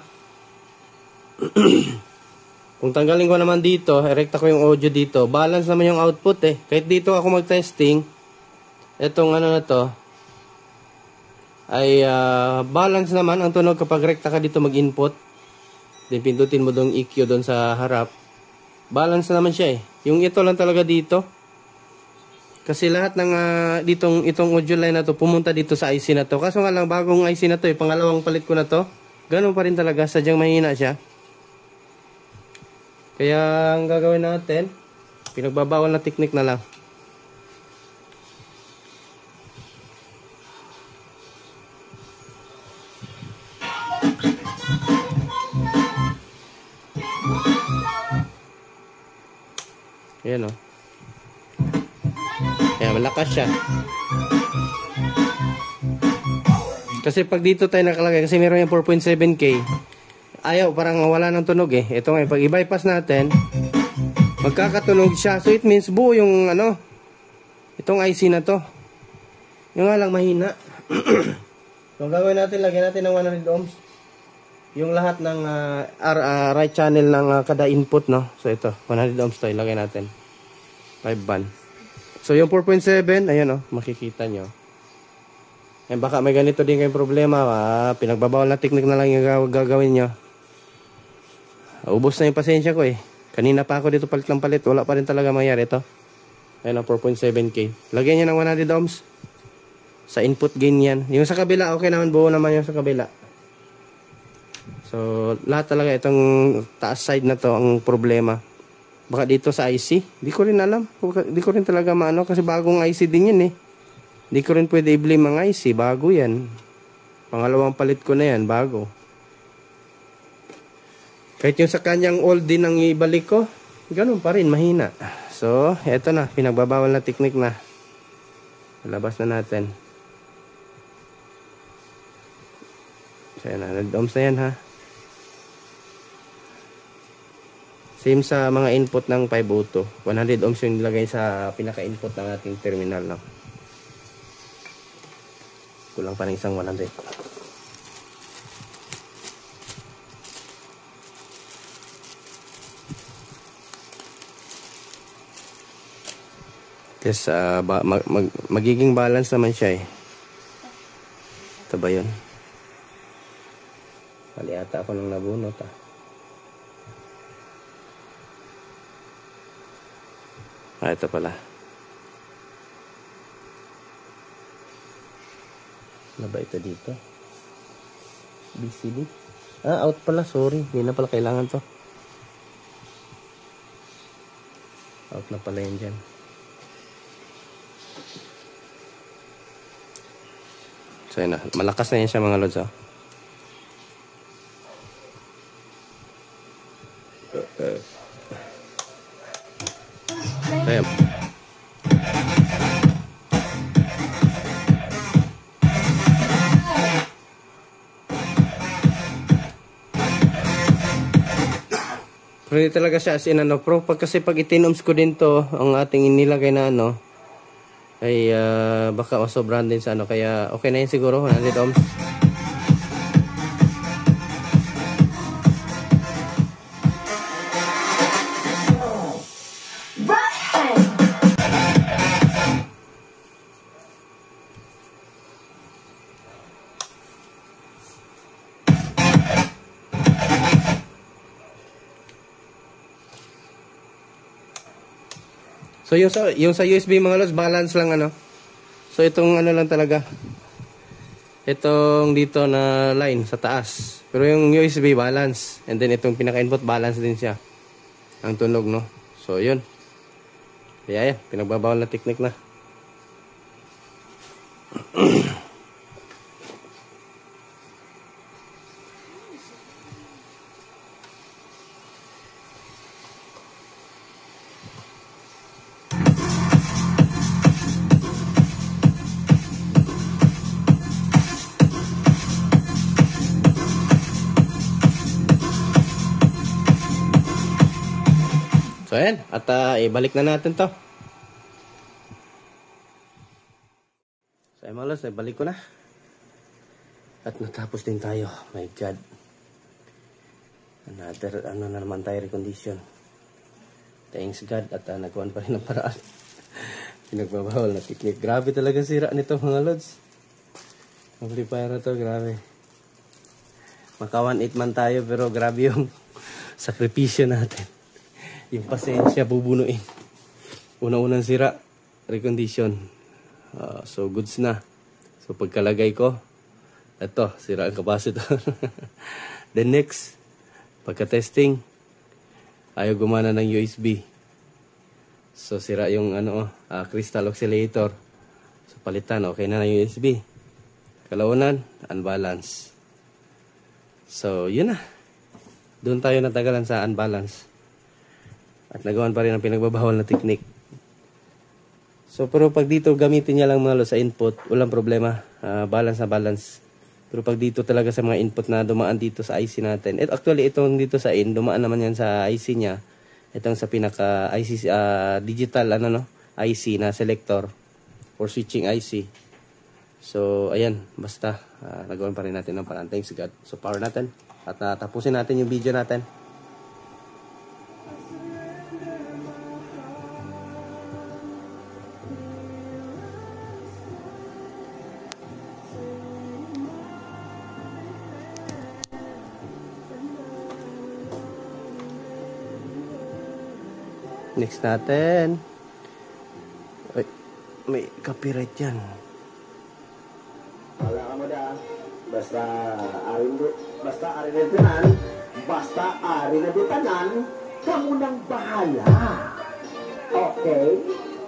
Kung tanggalin ko naman dito, erekta ko yung audio dito, balance naman yung output Kahit dito ako mag-testing, etong ano na to, ay balance naman ang tunog kapag rekta ka dito mag-input. Then pindutin mo dong EQ doon sa harap. Balance naman siya Yung ito lang talaga dito. Kasi lahat ng itong audio line na to pumunta dito sa IC na to. Kaso nga lang bagong IC na to pangalawang palit ko na to. Ganun pa rin talaga, sadyang mahina siya. Kaya ang gagawin natin, pinagbabawal na technique na lang. Ayan Ayan, malakas siya. Kasi pag dito tayo nakalagay, kasi meron yung 4.7K, ayaw, parang wala ng tunog Ito nga, pag i-bypass natin, magkakatunog siya. So it means buo yung itong IC na to. Yung nga lang mahina. So gagawin natin, lagyan natin ng 100 ohms. Yung lahat ng right channel ng kada input, no? So ito, 100 ohms to, ilagay natin. 5 band. So yung 4.7, ayan makikita nyo. Ayan, baka may ganito din kayong problema. Pinagbabawal na technique na lang yung gagawin nyo. Ubos na yung pasensya ko Kanina pa ako dito palit ng palit. Wala pa rin talaga mangyari ito. Ayan 4.7K. Lagyan nyo ng 100 ohms. Sa input gain yan. Yung sa kabila, okay naman. Buo naman yung sa kabila. So, lahat talaga itong taas side na to ang problema. Baka dito sa IC, di ko rin alam. Di ko rin talaga maano kasi bagong IC din yan Di ko rin pwede i-blame ang IC. Bago yan. Pangalawang palit ko na yan. Bago. Kahit yung sa kanyang old din ang ibalik ko, ganun pa rin. Mahina. So, eto na. Pinagbabawal na technique na. Labas na natin. So, yan na. Nag-ohms na yan Same sa mga input ng 502. 100 ohms yung nilagay sa pinaka-input ng ating terminal. Kulang pa ng isang 100. Yes, magiging balance naman siya eh. Ito ba yun? Mali ata ako nang nabunot ah. Ito pala. Ano ba ito dito? BCD? Out pala, sorry. Hindi na pala kailangan to. Out na pala yun dyan. So yun na, malakas na yan siya mga lods oh. Ayan. Pero hindi talaga siya as in ano, pro kasi pag itinoms ko din to, ang ating inilagay na ano, ay baka masobrahan din sa ano, kaya okay na yun siguro, 100 ohms. So yung sa USB mga lods, balance lang ano. So itong ano lang talaga. Itong dito na line sa taas. Pero yung USB balance, and then itong pinaka-input balance din siya. Ang tunog no. So yun. Kaya yan, pinagbabawal na technique na. So ayan, at ibalik na natin to. So ayan mga lods, ibalik ko na. At natapos din tayo. My God. Another, ano na naman tayo, recondition. Thanks God at nagkuhan pa rin ng paraan. Pinagbabawal na technique. Grabe talaga sira nito mga lods. Amplifier na to, grabe. Maka 1.8 man tayo pero grabe yung sakripisyo natin. Yung pasensya bubunuin. Una-unang sira, recondition. So goods na. So pagkalagay ko, ito, sira ang capacitor. Then next, pagka-testing, ayaw gumana ng USB. So sira yung ano, crystal oscillator. So palitan, okay na yung USB. Kalaunan, unbalance. So yun na. Doon tayo natagalan sa unbalance. At nagawan pa rin ang pinagbabawal na technique. So pero pag dito gamitin niya lang mga lods sa input, walang problema. Balance na balance. Pero pag dito talaga sa mga input na dumaan dito sa IC natin. Actually itong dito sa in, dumaan naman yan sa IC niya. Itong sa pinaka IC digital ano no, IC na selector or switching IC. So ayan, basta nagawan pa rin natin ng paraan. Thanks God. So power natin at tapusin natin yung video natin. Next natin. Ay, may copyright yan. Wala ka mo da. Basta ari na ditanan. Basta ari na ditanan. Kamu nang bahala. Okay?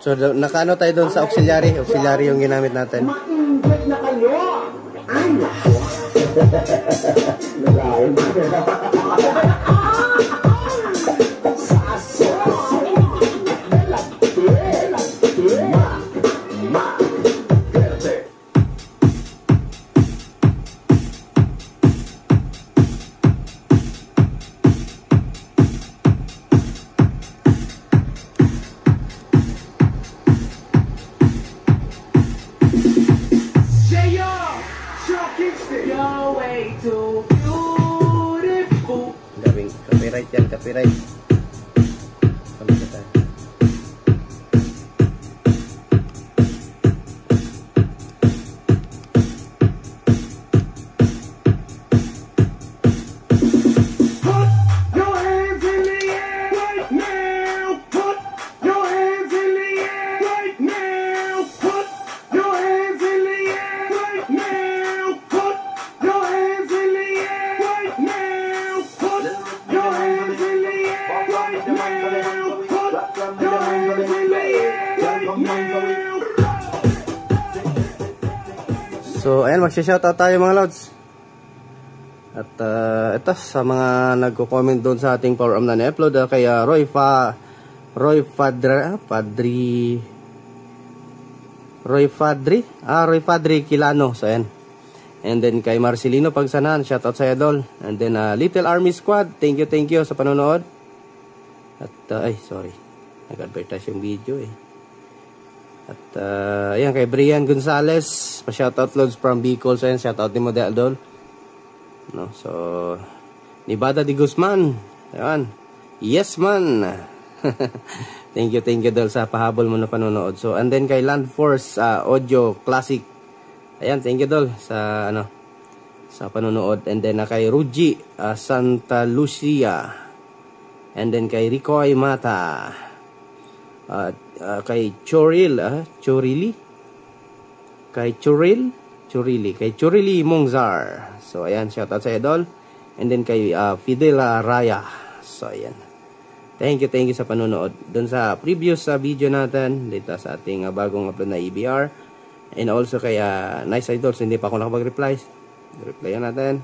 So, nakaano tayo doon sa auxiliary. Auxiliary yung ginamit natin. Ma-inject na kayo. Ay, nako. Nalain. So, ayan, magsha-shoutout tayo mga lods. At ito, sa mga nagko-comment doon sa ating Power Am na ni-upload, kay Roy Fadri Kilano. So, ayan. And then kay Marcelino Pagsanan, shoutout sa idol. And then Little Army Squad, thank you sa panonood. At sorry, nag-advertise yung video eh. At ayan, kay Brian Gonzales, pa-shoutout loads from Bicol. So ayan, shoutout din mo de idol. No, so Nibada Di Guzman, ayan, yes man. thank you dol sa pahabol mo na panonood. So and then kay Land Force Audio Classic, ayan, thank you dol sa sa panonood. And then kay Ruji Santa Lucia, and then kay Ricoy Mata, kay Chorili Mongzar. So ayan, shoutout sa idol. And then kay Fidel Raya. So ayan, thank you sa panonood dun sa previous video natin dito sa ating bagong upload na EBR. And also kay Nice Idols, hindi pa ako nakapag-reply. Replyan natin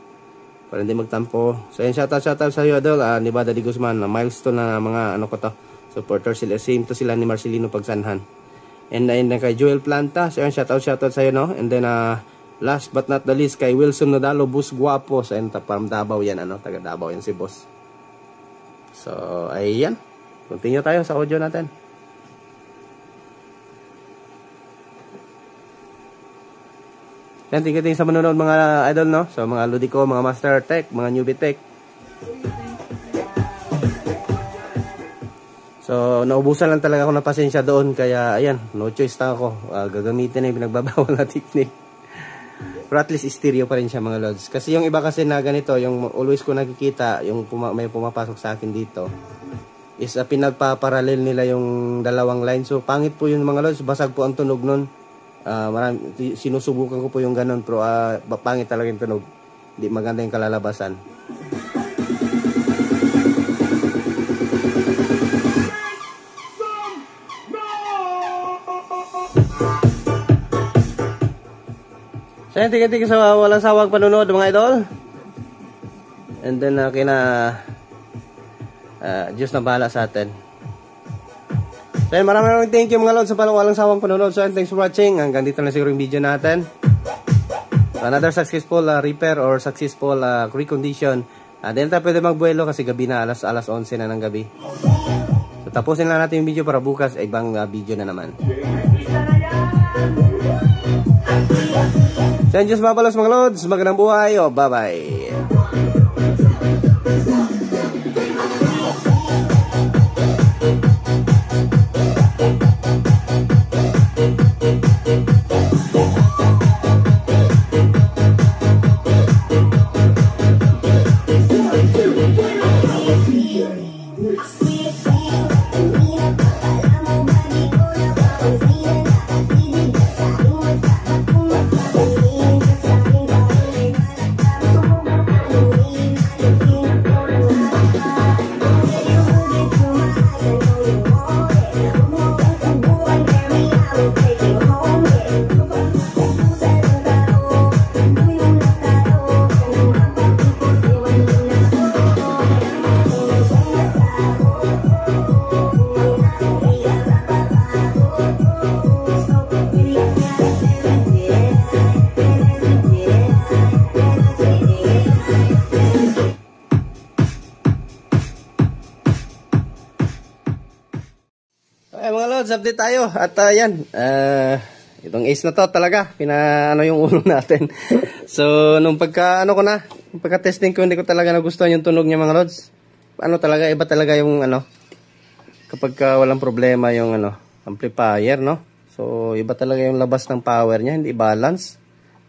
para hindi magtampo. So ayan, shoutout sa iyo idol. Nibada Di Guzman, milestone na mga ko to, supporter sila, same to sila ni Marcelino Pagsanhan. And then kay Joel Planta, so ayan, shoutout sa iyo, no. And then last but not the least kay Wilson Nodalo, Bus Guapo. So ayan, from Davao yan, taga Davao yan si boss. So ayan, continue tayo sa audio natin. Yan, tingin sa manonood mga idol, no. So mga Ludico, mga Master Tech, mga Newbie Tech. So naubusan lang talaga ako ng pasensya doon, kaya ayan, no choice na ako. Gagamitin na yung pinagbabawal na technique. Pero at least stereo pa rin siya mga lods. Kasi yung iba kasi na ganito, yung always ko nakikita, yung may pumapasok sa akin dito, is pinagpaparallel nila yung dalawang line. So pangit po yun mga lods, basag po ang tunog nun. Sinusubukan ko po yung ganun, pero pangit talaga yung tunog. Hindi maganda yung kalalabasan. So yan, tingin sa walang sawag panunood mga idol. And then Diyos na bahala sa atin. So yan, maraming thank you mga lods sa walang sawang panunood. So yan, thanks for watching. Hanggang dito na siguro yung video natin. So, another successful repair or successful recondition. Then tayo pwede magbuelo kasi gabi na, alas 11 na ng gabi. So tapusin lang natin yung video para bukas ay ibang video na naman. So yan, Diyos mapalos mga lods. Magandang buhay. Bye-bye. Update tayo at yan, itong ace na to talaga yung ulo natin. So nung pagka-testing ko, hindi ko talaga nagustuhan yung tunog niya mga lods. Talaga, iba talaga yung kapag walang problema yung amplifier, no. So iba talaga yung labas ng power niya, hindi balance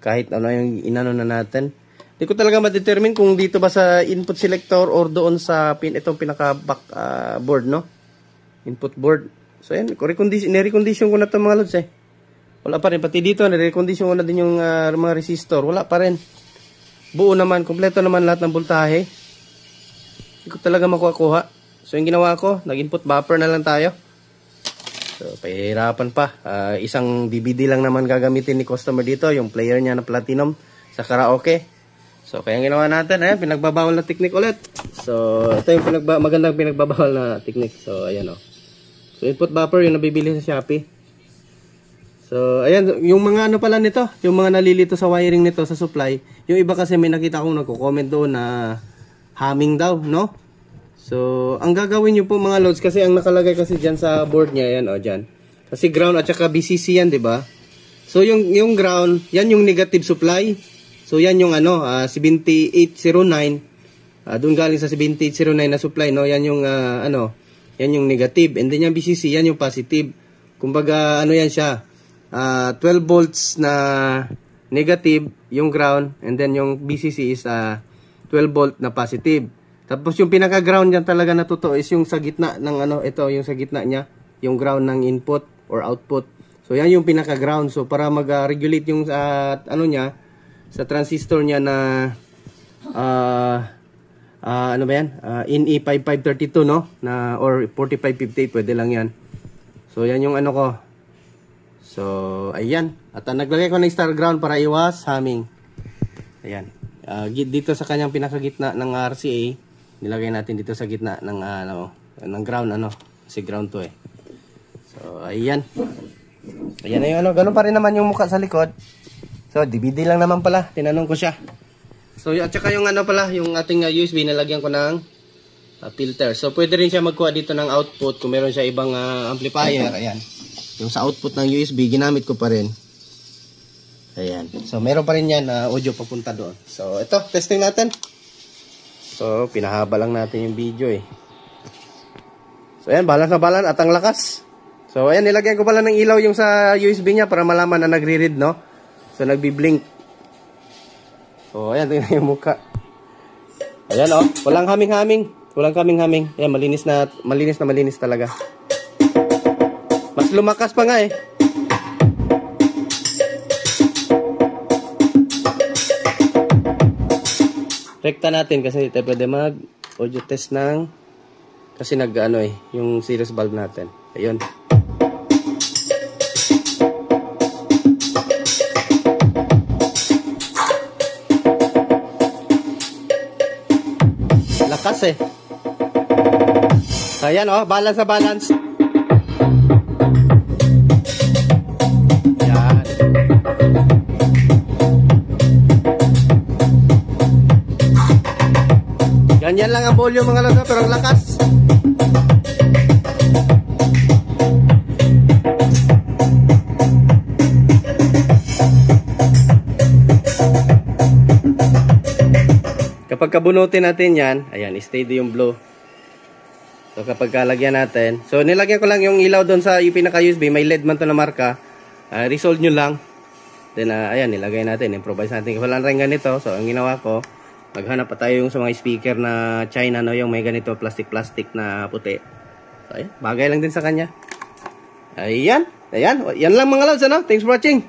kahit yung inano na natin. Hindi ko talaga ma-determine kung dito ba sa input selector or doon sa itong pinaka back board, no, input board. So yan, nire-recondition ko na ito mga lods wala pa rin, pati dito nire-recondition ko na din yung mga resistor, wala pa rin. Buo naman, kompleto naman lahat ng voltahe. Hindi ko talaga makuha. So yung ginawa ko, nag-input buffer na lang tayo. So, pahihirapan pa. Isang DVD lang naman gagamitin ni customer dito, yung player niya na Platinum sa karaoke. So, kaya ginawa natin, ayan, pinagbabawal na technique ulit. So, ito yung magandang pinagbabawal na technique. So, ayan o. So, input buffer yung nabibili sa Shopee. So, ayan, yung mga ano pala nito, yung mga nalilito sa wiring nito sa supply, yung iba kasi may nakita akong nagko-comment doon na humming daw, no? So, ang gagawin nyo po mga loads, kasi ang nakalagay kasi dyan sa board niya, yan o, dyan. Kasi ground at saka BCC yan, di ba? So, yung ground, yan yung negative supply. So, yan yung ano, 7809. Doon galing sa 7809 na supply, no? Yan yung, yan yung negative. And then yung BCC, yan yung positive. Kumbaga, ano yan siya? 12 volts na negative, yung ground. And then yung BCC is 12 volt na positive. Tapos yung pinaka-ground dyan talaga na totoo is yung sa gitna ng ano, ito yung sa gitna niya, yung ground ng input or output. So yan yung pinaka-ground. So para mag-regulate yung ano niya, sa transistor niya na ano ba yan? NE5532, no? Na, or 4558, pwede lang yan. So yan yung ano ko. So ayan. At naglagay ko ng star ground para iwas humming. Ayan. Dito sa kanyang pinakagitna ng RCA, nilagay natin dito sa gitna ng ng ground, ano, kasi ground to eh. So ayan. Ayan na yung ano, ganun pa rin naman yung mukha sa likod. So DVD lang naman pala, tinanong ko siya. So at saka yung ano pala, yung ating USB nilagyan ko ng filter. So pwede rin siya magkuha dito ng output kung meron siya ibang amplifier. Ayan. Yung sa output ng USB ginamit ko pa rin. Ayan. So, meron pa rin yan na audio papunta doon. So, ito. Testing natin. So, pinahaba lang natin yung video eh. So, ayan. Balance na balance at ang lakas. So, ayan. Nilagyan ko pala ng ilaw yung sa USB niya para malaman na nagre-read, no? So, nagbi-blink. So, ayan. Tingnan yung mukha. Ayan, oh. Walang haming-haming. Walang kaming-haming. Ayan. Malinis na malinis talaga. Mas lumakas pa nga eh. Rekta natin kasi tayo pwede mag audio test ng kasi nag-ano eh, yung series valve natin. Ayun. Lakas eh. Ayan oh, balance sa balance. Yan. Ganyan lang ang volume mga lods, pero ang lakas. Kapag kabunutin natin yan, ayan, steady yung blow. So kapag kalagyan natin, so nilagyan ko lang yung ilaw doon sa yung pinaka-USB, may LED man to na marka. Resolve nyo lang. Then ayan, nilagay natin, improvise natin. Walang rin ganito, so ang ginawa ko, maghanap pa tayo yung sa mga speaker na China, no, yung may ganito plastic na puti. So ayan, bagay lang din sa kanya. Ayan, ayan, yan lang mga lods, ano? Thanks for watching.